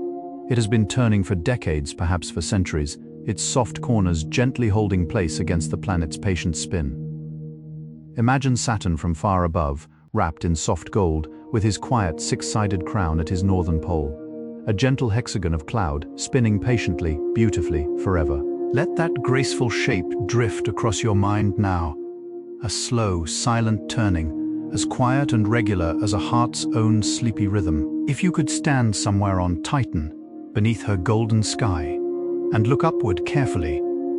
It has been turning for decades, perhaps for centuries, its soft corners gently holding place against the planet's patient spin. Imagine Saturn from far above, wrapped in soft gold, with his quiet six-sided crown at his northern pole. A gentle hexagon of cloud, spinning patiently, beautifully, forever. Let that graceful shape drift across your mind now. A slow, silent turning, as quiet and regular as a heart's own sleepy rhythm. If you could stand somewhere on Titan, beneath her golden sky, and look upward carefully,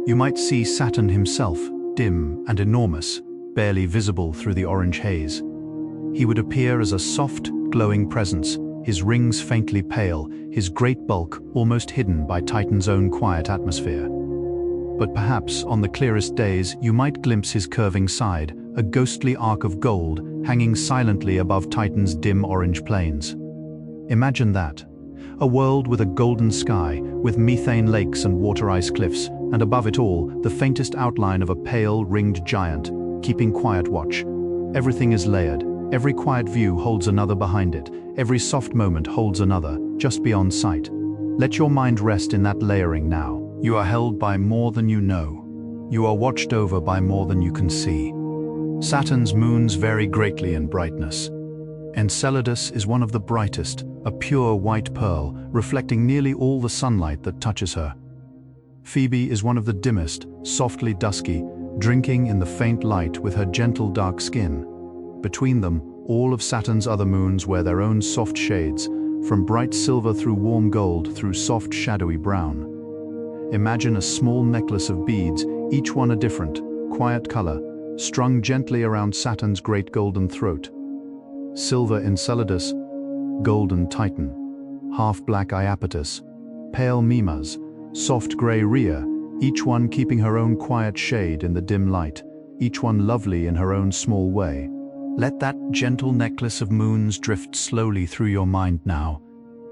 you might see Saturn himself, dim and enormous, barely visible through the orange haze. He would appear as a soft, glowing presence, his rings faintly pale, his great bulk almost hidden by Titan's own quiet atmosphere. But perhaps on the clearest days you might glimpse his curving side, a ghostly arc of gold hanging silently above Titan's dim orange plains. Imagine that. A world with a golden sky, with methane lakes and water ice cliffs, and above it all, the faintest outline of a pale, ringed giant, keeping quiet watch. Everything is layered. Every quiet view holds another behind it. Every soft moment holds another, just beyond sight. Let your mind rest in that layering now. You are held by more than you know. You are watched over by more than you can see. Saturn's moons vary greatly in brightness. Enceladus is one of the brightest, a pure white pearl, reflecting nearly all the sunlight that touches her. Phoebe is one of the dimmest, softly dusky, drinking in the faint light with her gentle dark skin. Between them, all of Saturn's other moons wear their own soft shades, from bright silver through warm gold through soft shadowy brown. Imagine a small necklace of beads, each one a different, quiet color, strung gently around Saturn's great golden throat. Silver Enceladus, golden Titan, half-black Iapetus, pale Mimas, soft gray Rhea, each one keeping her own quiet shade in the dim light, each one lovely in her own small way. Let that gentle necklace of moons drift slowly through your mind now,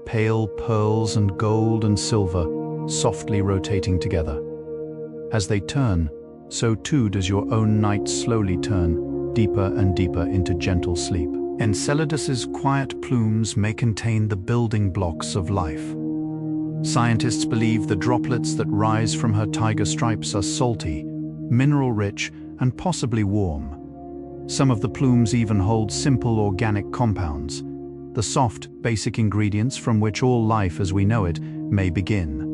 pale pearls and gold and silver, softly rotating together. As they turn, so too does your own night slowly turn, deeper and deeper into gentle sleep. Enceladus's quiet plumes may contain the building blocks of life. Scientists believe the droplets that rise from her tiger stripes are salty, mineral-rich, and possibly warm. Some of the plumes even hold simple organic compounds, the soft, basic ingredients from which all life as we know it may begin.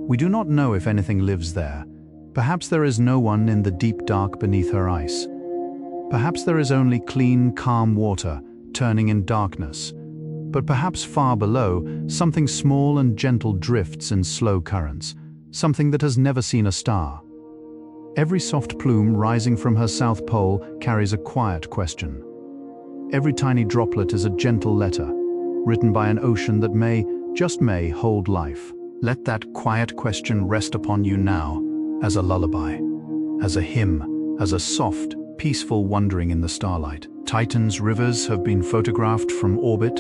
We do not know if anything lives there. Perhaps there is no one in the deep dark beneath her ice. Perhaps there is only clean, calm water, turning in darkness. But perhaps far below, something small and gentle drifts in slow currents, something that has never seen a star. Every soft plume rising from her south pole carries a quiet question. Every tiny droplet is a gentle letter, written by an ocean that may, just may, hold life. Let that quiet question rest upon you now, as a lullaby, as a hymn, as a soft, peaceful wandering in the starlight. Titan's rivers have been photographed from orbit.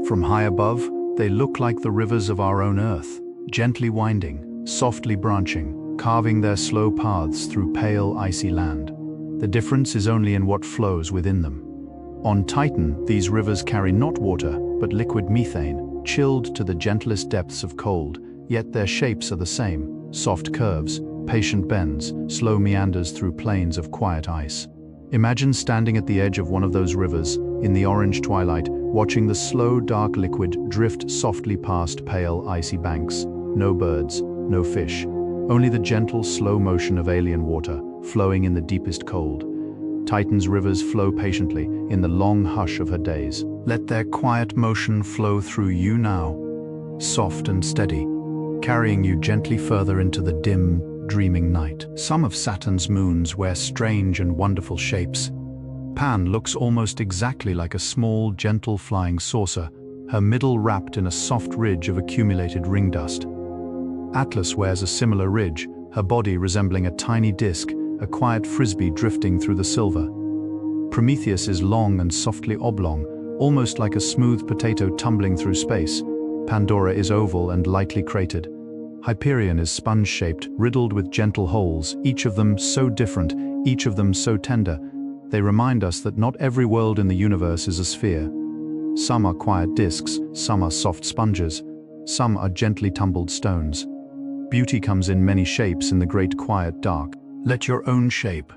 From high above, they look like the rivers of our own Earth, gently winding, softly branching, carving their slow paths through pale, icy land. The difference is only in what flows within them. On Titan, these rivers carry not water, but liquid methane, chilled to the gentlest depths of cold, yet their shapes are the same: soft curves, patient bends, slow meanders through plains of quiet ice. Imagine standing at the edge of one of those rivers, in the orange twilight, watching the slow, dark liquid drift softly past pale, icy banks. No birds, no fish, only the gentle, slow motion of alien water, flowing in the deepest cold. Titan's rivers flow patiently, in the long hush of her days. Let their quiet motion flow through you now, soft and steady, carrying you gently further into the dim, dreaming night. Some of Saturn's moons wear strange and wonderful shapes. Pan looks almost exactly like a small, gentle flying saucer, her middle wrapped in a soft ridge of accumulated ring dust. Atlas wears a similar ridge, her body resembling a tiny disk, a quiet frisbee drifting through the silver. Prometheus is long and softly oblong, almost like a smooth potato tumbling through space. Pandora is oval and lightly cratered. Hyperion is sponge-shaped, riddled with gentle holes, each of them so different, each of them so tender. They remind us that not every world in the universe is a sphere. Some are quiet disks, some are soft sponges, some are gently tumbled stones. Beauty comes in many shapes in the great quiet dark. Let your own shape,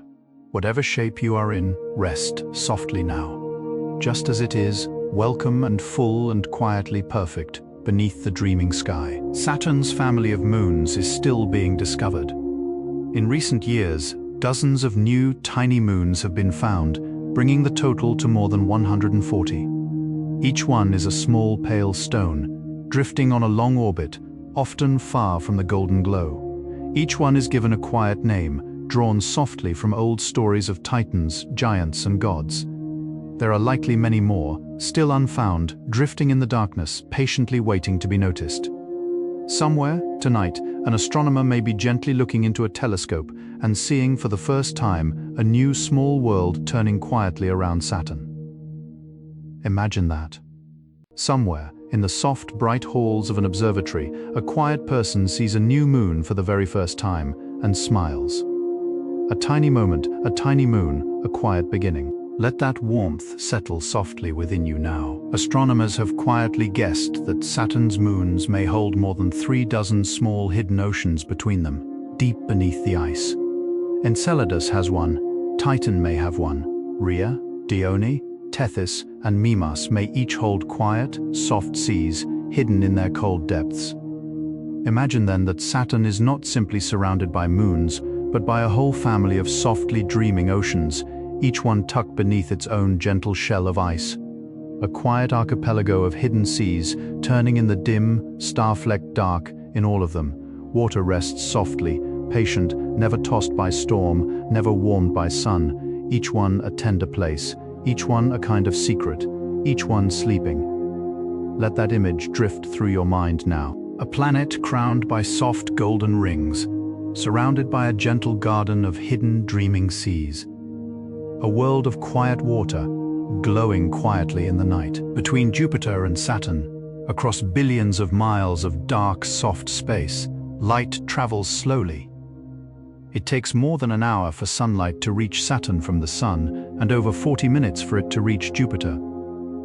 whatever shape you are in, rest softly now. Just as it is, welcome and full and quietly perfect, beneath the dreaming sky. Saturn's family of moons is still being discovered. In recent years, dozens of new, tiny moons have been found, bringing the total to more than 140. Each one is a small, pale stone, drifting on a long orbit, often far from the golden glow. Each one is given a quiet name, drawn softly from old stories of titans, giants, and gods. There are likely many more, still unfound, drifting in the darkness, patiently waiting to be noticed. Somewhere, tonight, an astronomer may be gently looking into a telescope and seeing for the first time a new small world turning quietly around Saturn. Imagine that. Somewhere, in the soft, bright halls of an observatory, a quiet person sees a new moon for the very first time and smiles. A tiny moment, a tiny moon, a quiet beginning. Let that warmth settle softly within you now. Astronomers have quietly guessed that Saturn's moons may hold more than 36 small hidden oceans between them, deep beneath the ice. Enceladus has one, Titan may have one, Rhea, Dione, Tethys, and Mimas may each hold quiet, soft seas hidden in their cold depths. Imagine then that Saturn is not simply surrounded by moons, but by a whole family of softly dreaming oceans, each one tucked beneath its own gentle shell of ice. A quiet archipelago of hidden seas, turning in the dim, star-flecked dark in all of them. Water rests softly, patient, never tossed by storm, never warmed by sun, each one a tender place, each one a kind of secret, each one sleeping. Let that image drift through your mind now. A planet crowned by soft golden rings, surrounded by a gentle garden of hidden dreaming seas. A world of quiet water, glowing quietly in the night. Between Jupiter and Saturn, across billions of miles of dark, soft space, light travels slowly. It takes more than an hour for sunlight to reach Saturn from the Sun, and over 40 minutes for it to reach Jupiter.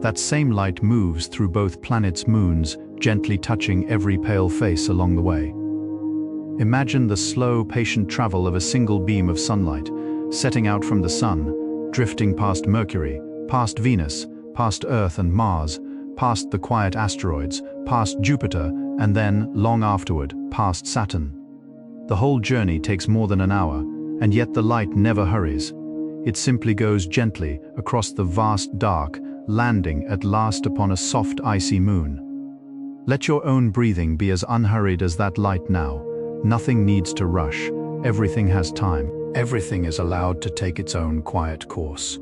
That same light moves through both planets' moons, gently touching every pale face along the way. Imagine the slow, patient travel of a single beam of sunlight, setting out from the Sun, drifting past Mercury, past Venus, past Earth and Mars, past the quiet asteroids, past Jupiter, and then, long afterward, past Saturn. The whole journey takes more than an hour, and yet the light never hurries. It simply goes gently across the vast dark, landing at last upon a soft, icy moon. Let your own breathing be as unhurried as that light now. Nothing needs to rush. Everything has time. Everything is allowed to take its own quiet course.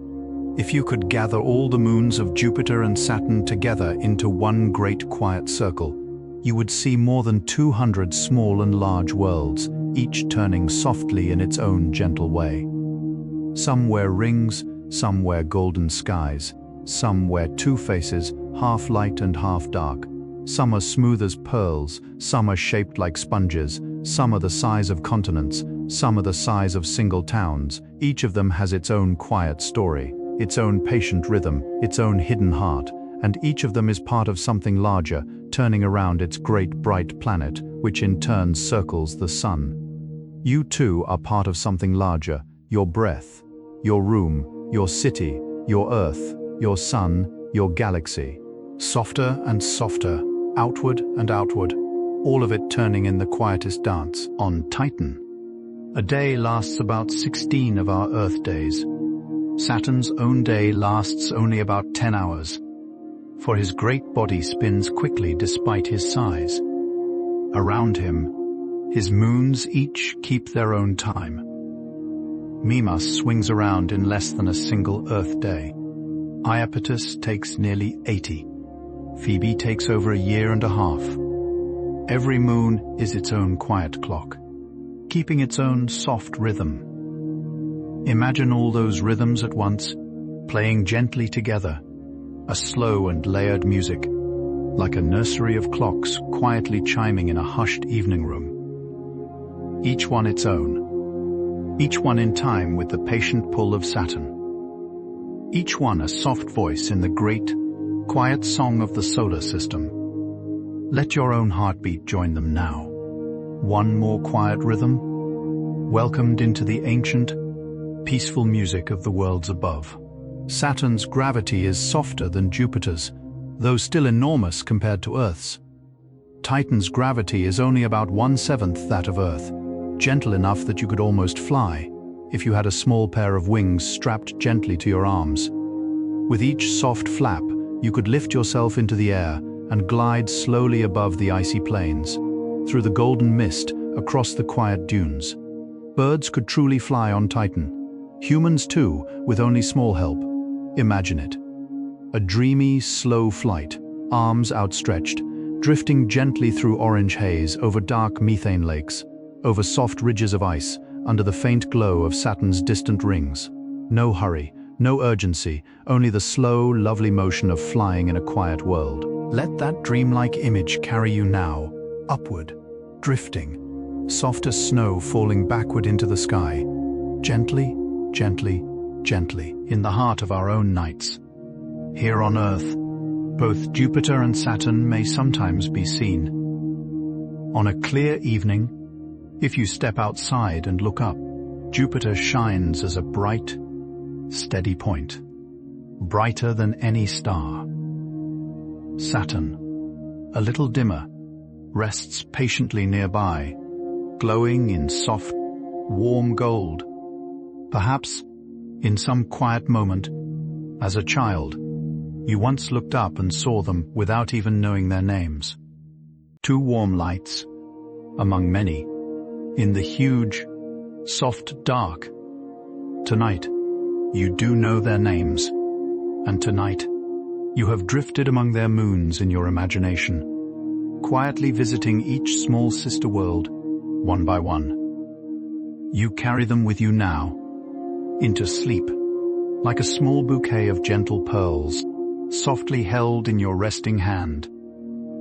If you could gather all the moons of Jupiter and Saturn together into one great quiet circle, you would see more than 200 small and large worlds, each turning softly in its own gentle way. Some wear rings, some wear golden skies, some wear two faces, half light and half dark. Some are smooth as pearls, some are shaped like sponges, some are the size of continents, some are the size of single towns. Each of them has its own quiet story, its own patient rhythm, its own hidden heart, and each of them is part of something larger, turning around its great bright planet, which in turn circles the sun. You too are part of something larger, your breath, your room, your city, your earth, your sun, your galaxy. Softer and softer, outward and outward, all of it turning in the quietest dance on Titan. A day lasts about 16 of our Earth days. Saturn's own day lasts only about 10 hours, for his great body spins quickly despite his size. Around him, his moons each keep their own time. Mimas swings around in less than a single Earth day. Iapetus takes nearly 80. Phoebe takes over a year and a half. Every moon is its own quiet clock, keeping its own soft rhythm. Imagine all those rhythms at once, playing gently together, a slow and layered music, like a nursery of clocks quietly chiming in a hushed evening room. Each one its own, each one in time with the patient pull of Saturn. Each one a soft voice in the great, quiet song of the solar system. Let your own heartbeat join them now. One more quiet rhythm, welcomed into the ancient, peaceful music of the worlds above. Saturn's gravity is softer than Jupiter's, though still enormous compared to Earth's. Titan's gravity is only about 1/7 that of Earth, gentle enough that you could almost fly, if you had a small pair of wings strapped gently to your arms. With each soft flap, you could lift yourself into the air and glide slowly above the icy plains, through the golden mist, across the quiet dunes. Birds could truly fly on Titan. Humans too, with only small help. Imagine it. A dreamy, slow flight, arms outstretched, drifting gently through orange haze over dark methane lakes, over soft ridges of ice, under the faint glow of Saturn's distant rings. No hurry, no urgency, only the slow, lovely motion of flying in a quiet world. Let that dreamlike image carry you now, upward, drifting, soft as snow falling backward into the sky, gently, gently, gently, in the heart of our own nights. Here on Earth, both Jupiter and Saturn may sometimes be seen. On a clear evening, if you step outside and look up, Jupiter shines as a bright, steady point, brighter than any star. Saturn, a little dimmer, rests patiently nearby, glowing in soft, warm gold. Perhaps, in some quiet moment, as a child, you once looked up and saw them without even knowing their names. Two warm lights, among many, in the huge, soft dark. Tonight, you do know their names, and tonight, you have drifted among their moons in your imagination, quietly visiting each small sister world, one by one. You carry them with you now, into sleep, like a small bouquet of gentle pearls, softly held in your resting hand.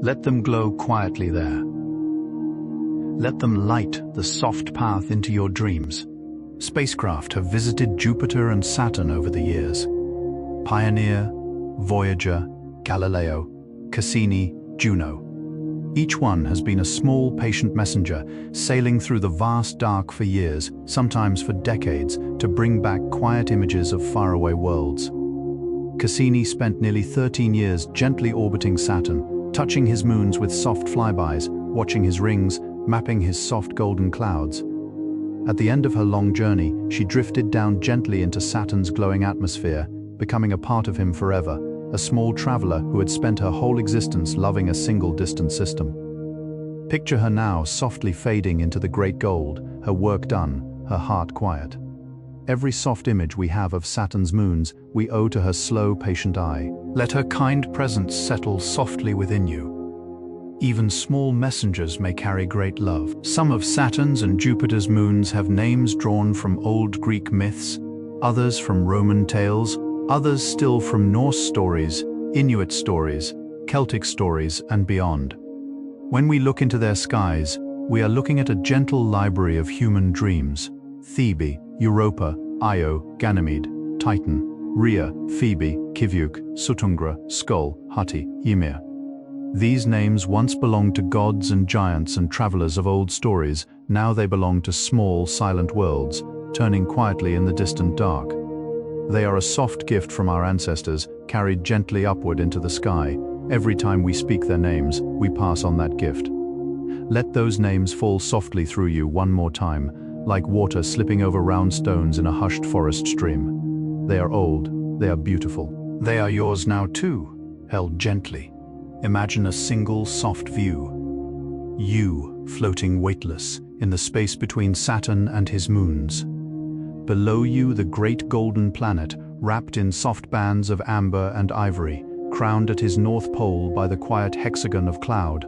Let them glow quietly there. Let them light the soft path into your dreams. Spacecraft have visited Jupiter and Saturn over the years. Pioneer, Voyager, Galileo, Cassini, Juno. Each one has been a small, patient messenger, sailing through the vast dark for years, sometimes for decades, to bring back quiet images of faraway worlds. Cassini spent nearly 13 years gently orbiting Saturn, touching his moons with soft flybys, watching his rings, mapping his soft golden clouds. At the end of her long journey, she drifted down gently into Saturn's glowing atmosphere, becoming a part of him forever, a small traveler who had spent her whole existence loving a single distant system. Picture her now softly fading into the great gold, her work done, her heart quiet. Every soft image we have of Saturn's moons, we owe to her slow, patient eye. Let her kind presence settle softly within you. Even small messengers may carry great love. Some of Saturn's and Jupiter's moons have names drawn from old Greek myths, others from Roman tales, others still from Norse stories, Inuit stories, Celtic stories, and beyond. When we look into their skies, we are looking at a gentle library of human dreams. Thebe, Europa, Io, Ganymede, Titan. Rhea, Phoebe, Kivyuk, Sutungra, Skull, Hati, Ymir. These names once belonged to gods and giants and travelers of old stories. Now they belong to small, silent worlds, turning quietly in the distant dark. They are a soft gift from our ancestors, carried gently upward into the sky. Every time we speak their names, we pass on that gift. Let those names fall softly through you one more time, like water slipping over round stones in a hushed forest stream. They are old, they are beautiful. They are yours now too, held gently. Imagine a single soft view. You, floating weightless, in the space between Saturn and his moons. Below you, the great golden planet, wrapped in soft bands of amber and ivory, crowned at his north pole by the quiet hexagon of cloud.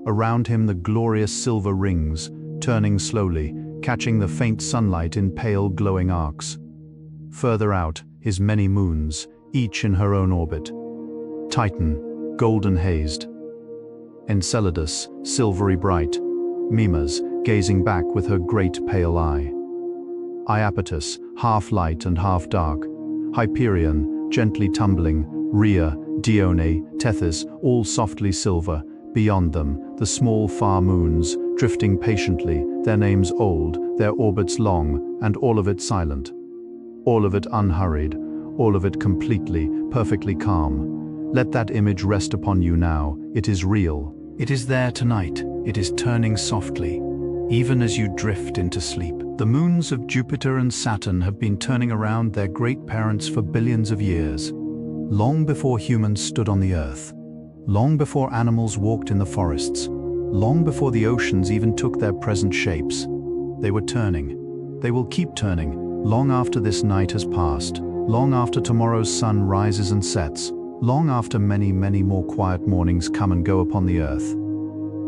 Around him the glorious silver rings, turning slowly, catching the faint sunlight in pale glowing arcs. Further out, his many moons, each in her own orbit. Titan, golden hazed. Enceladus, silvery bright. Mimas, gazing back with her great pale eye. Iapetus, half light and half dark. Hyperion, gently tumbling. Rhea, Dione, Tethys, all softly silver. Beyond them, the small far moons, drifting patiently, their names old, their orbits long, and all of it silent. All of it unhurried, all of it completely, perfectly calm. Let that image rest upon you now. It is real. It is there tonight. It is turning softly, even as you drift into sleep. The moons of Jupiter and Saturn have been turning around their great parents for billions of years, long before humans stood on the earth. Long before animals walked in the forests, long before the oceans even took their present shapes. They were turning. They will keep turning, long after this night has passed, long after tomorrow's sun rises and sets, long after many, many more quiet mornings come and go upon the earth.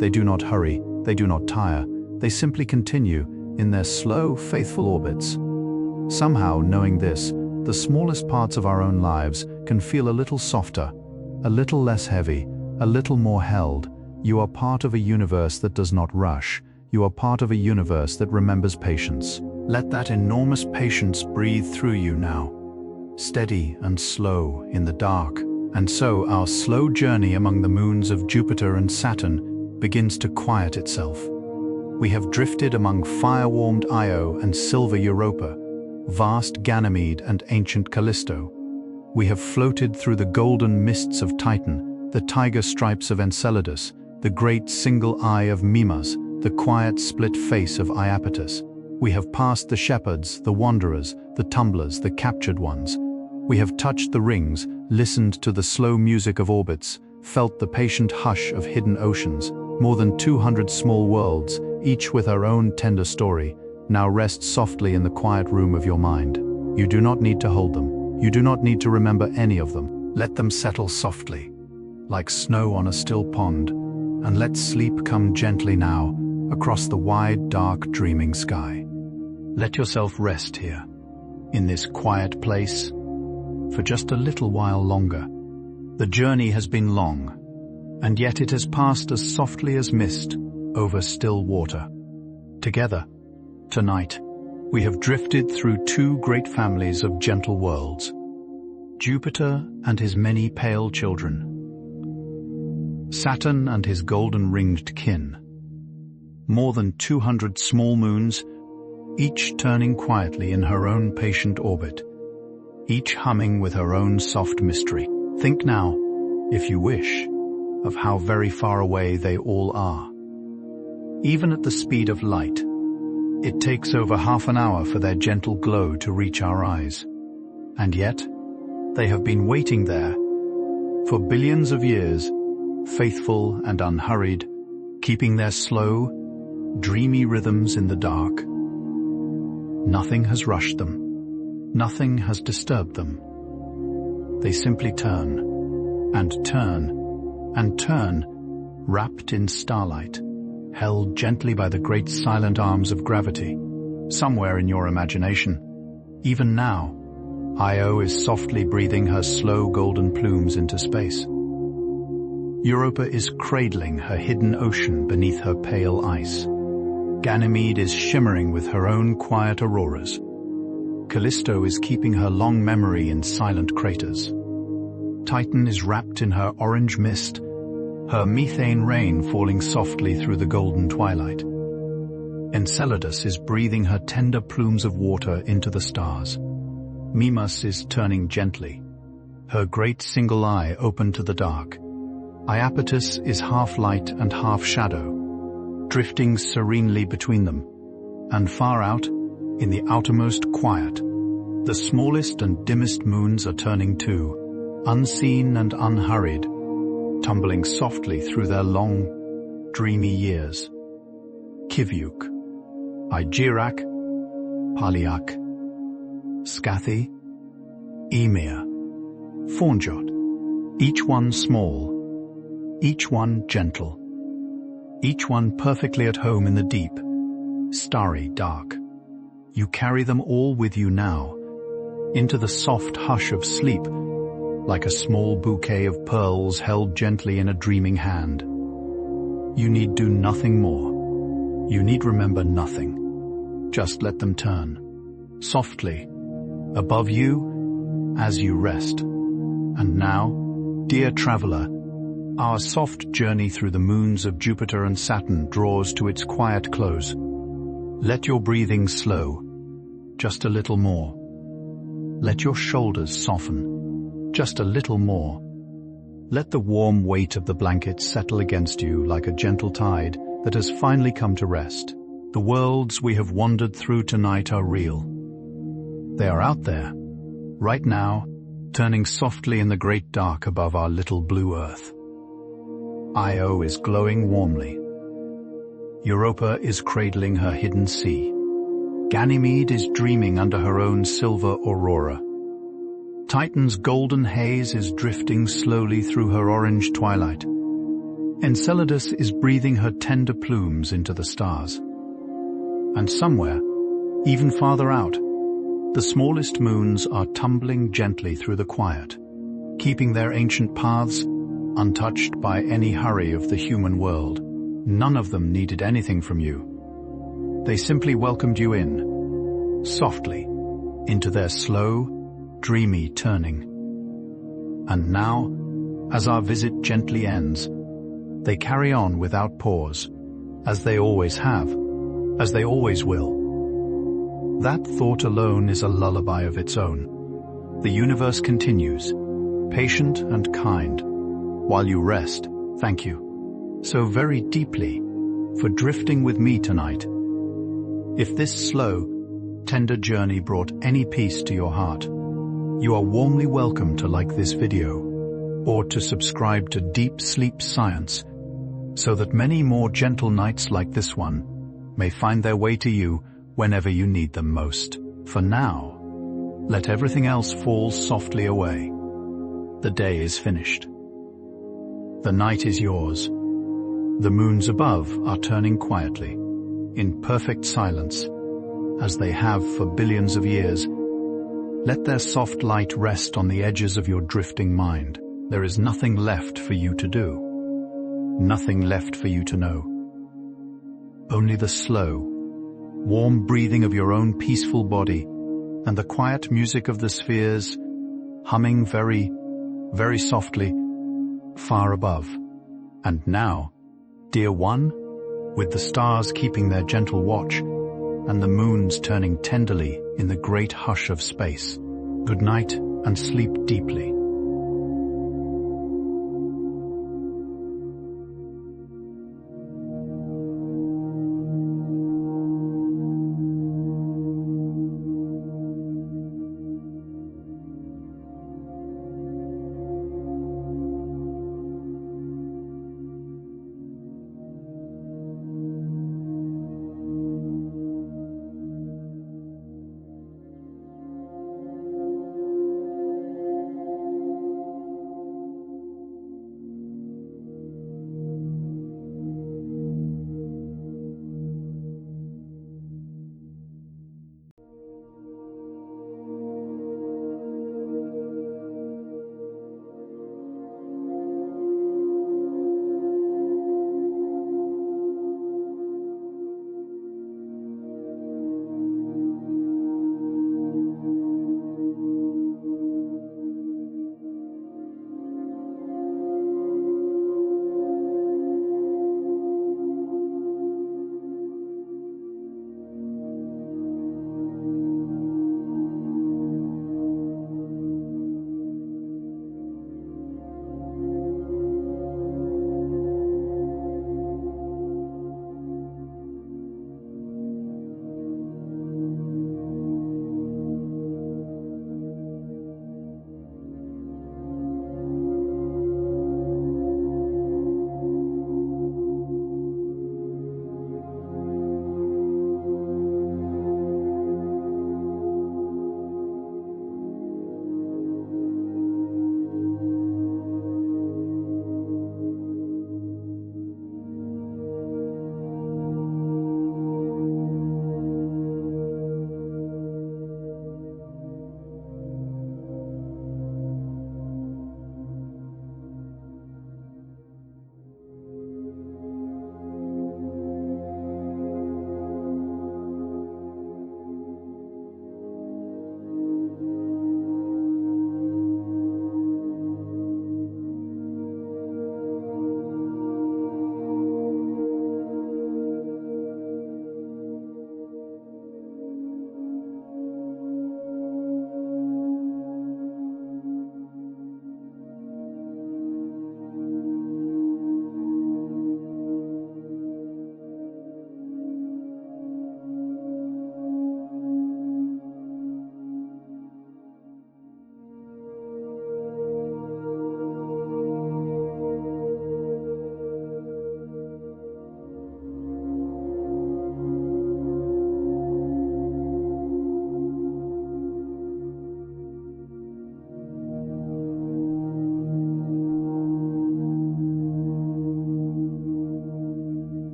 They do not hurry, they do not tire, they simply continue in their slow, faithful orbits. Somehow, knowing this, the smallest parts of our own lives can feel a little softer, a little less heavy, a little more held. You are part of a universe that does not rush. You are part of a universe that remembers patience. Let that enormous patience breathe through you now, steady and slow in the dark. And so our slow journey among the moons of Jupiter and Saturn begins to quiet itself. We have drifted among fire-warmed Io and silver Europa, vast Ganymede and ancient Callisto. We have floated through the golden mists of Titan, the tiger stripes of Enceladus, the great single eye of Mimas, the quiet split face of Iapetus. We have passed the shepherds, the wanderers, the tumblers, the captured ones. We have touched the rings, listened to the slow music of orbits, felt the patient hush of hidden oceans. More than 200 small worlds, each with her own tender story, now rest softly in the quiet room of your mind. You do not need to hold them. You do not need to remember any of them. Let them settle softly, like snow on a still pond, and let sleep come gently now across the wide, dark, dreaming sky. Let yourself rest here, in this quiet place, for just a little while longer. The journey has been long, and yet it has passed as softly as mist over still water. Together, tonight, we have drifted through two great families of gentle worlds, Jupiter and his many pale children, Saturn and his golden-ringed kin. More than 200 small moons, each turning quietly in her own patient orbit, each humming with her own soft mystery. Think now, if you wish, of how very far away they all are. Even at the speed of light, it takes over half an hour for their gentle glow to reach our eyes. And yet, they have been waiting there for billions of years, faithful and unhurried, keeping their slow, dreamy rhythms in the dark. Nothing has rushed them. Nothing has disturbed them. They simply turn, and turn, and turn, wrapped in starlight, held gently by the great silent arms of gravity. Somewhere in your imagination, even now, Io is softly breathing her slow golden plumes into space. Europa is cradling her hidden ocean beneath her pale ice. Ganymede is shimmering with her own quiet auroras. Callisto is keeping her long memory in silent craters. Titan is wrapped in her orange mist, her methane rain falling softly through the golden twilight. Enceladus is breathing her tender plumes of water into the stars. Mimas is turning gently, her great single eye open to the dark. Iapetus is half light and half shadow, drifting serenely between them. And far out, in the outermost quiet, the smallest and dimmest moons are turning too, unseen and unhurried, tumbling softly through their long, dreamy years. Kivyuk, Igerak, Paliak, Skathi, Emir, Faunjot, each one small, each one gentle, each one perfectly at home in the deep, starry dark. You carry them all with you now, into the soft hush of sleep, like a small bouquet of pearls held gently in a dreaming hand. You need do nothing more. You need remember nothing. Just let them turn, softly, above you, as you rest. And now, dear traveler, our soft journey through the moons of Jupiter and Saturn draws to its quiet close. Let your breathing slow, just a little more. Let your shoulders soften, just a little more. Let the warm weight of the blanket settle against you like a gentle tide that has finally come to rest. The worlds we have wandered through tonight are real. They are out there, right now, turning softly in the great dark above our little blue earth. Io is glowing warmly. Europa is cradling her hidden sea. Ganymede is dreaming under her own silver aurora. Titan's golden haze is drifting slowly through her orange twilight. Enceladus is breathing her tender plumes into the stars. And somewhere, even farther out, the smallest moons are tumbling gently through the quiet, keeping their ancient paths untouched by any hurry of the human world. None of them needed anything from you. They simply welcomed you in, softly, into their slow, dreamy turning. And now, as our visit gently ends, they carry on without pause, as they always have, as they always will. That thought alone is a lullaby of its own. The universe continues, patient and kind. While you rest, thank you so very deeply for drifting with me tonight. If this slow, tender journey brought any peace to your heart, you are warmly welcome to like this video or to subscribe to Deep Sleep Science so that many more gentle nights like this one may find their way to you whenever you need them most. For now, let everything else fall softly away. The day is finished. The night is yours. The moons above are turning quietly, in perfect silence, as they have for billions of years. Let their soft light rest on the edges of your drifting mind. There is nothing left for you to do, nothing left for you to know. Only the slow, warm breathing of your own peaceful body and the quiet music of the spheres humming very, very softly, far above. And now, dear one, with the stars keeping their gentle watch and the moons turning tenderly in the great hush of space, good night and sleep deeply.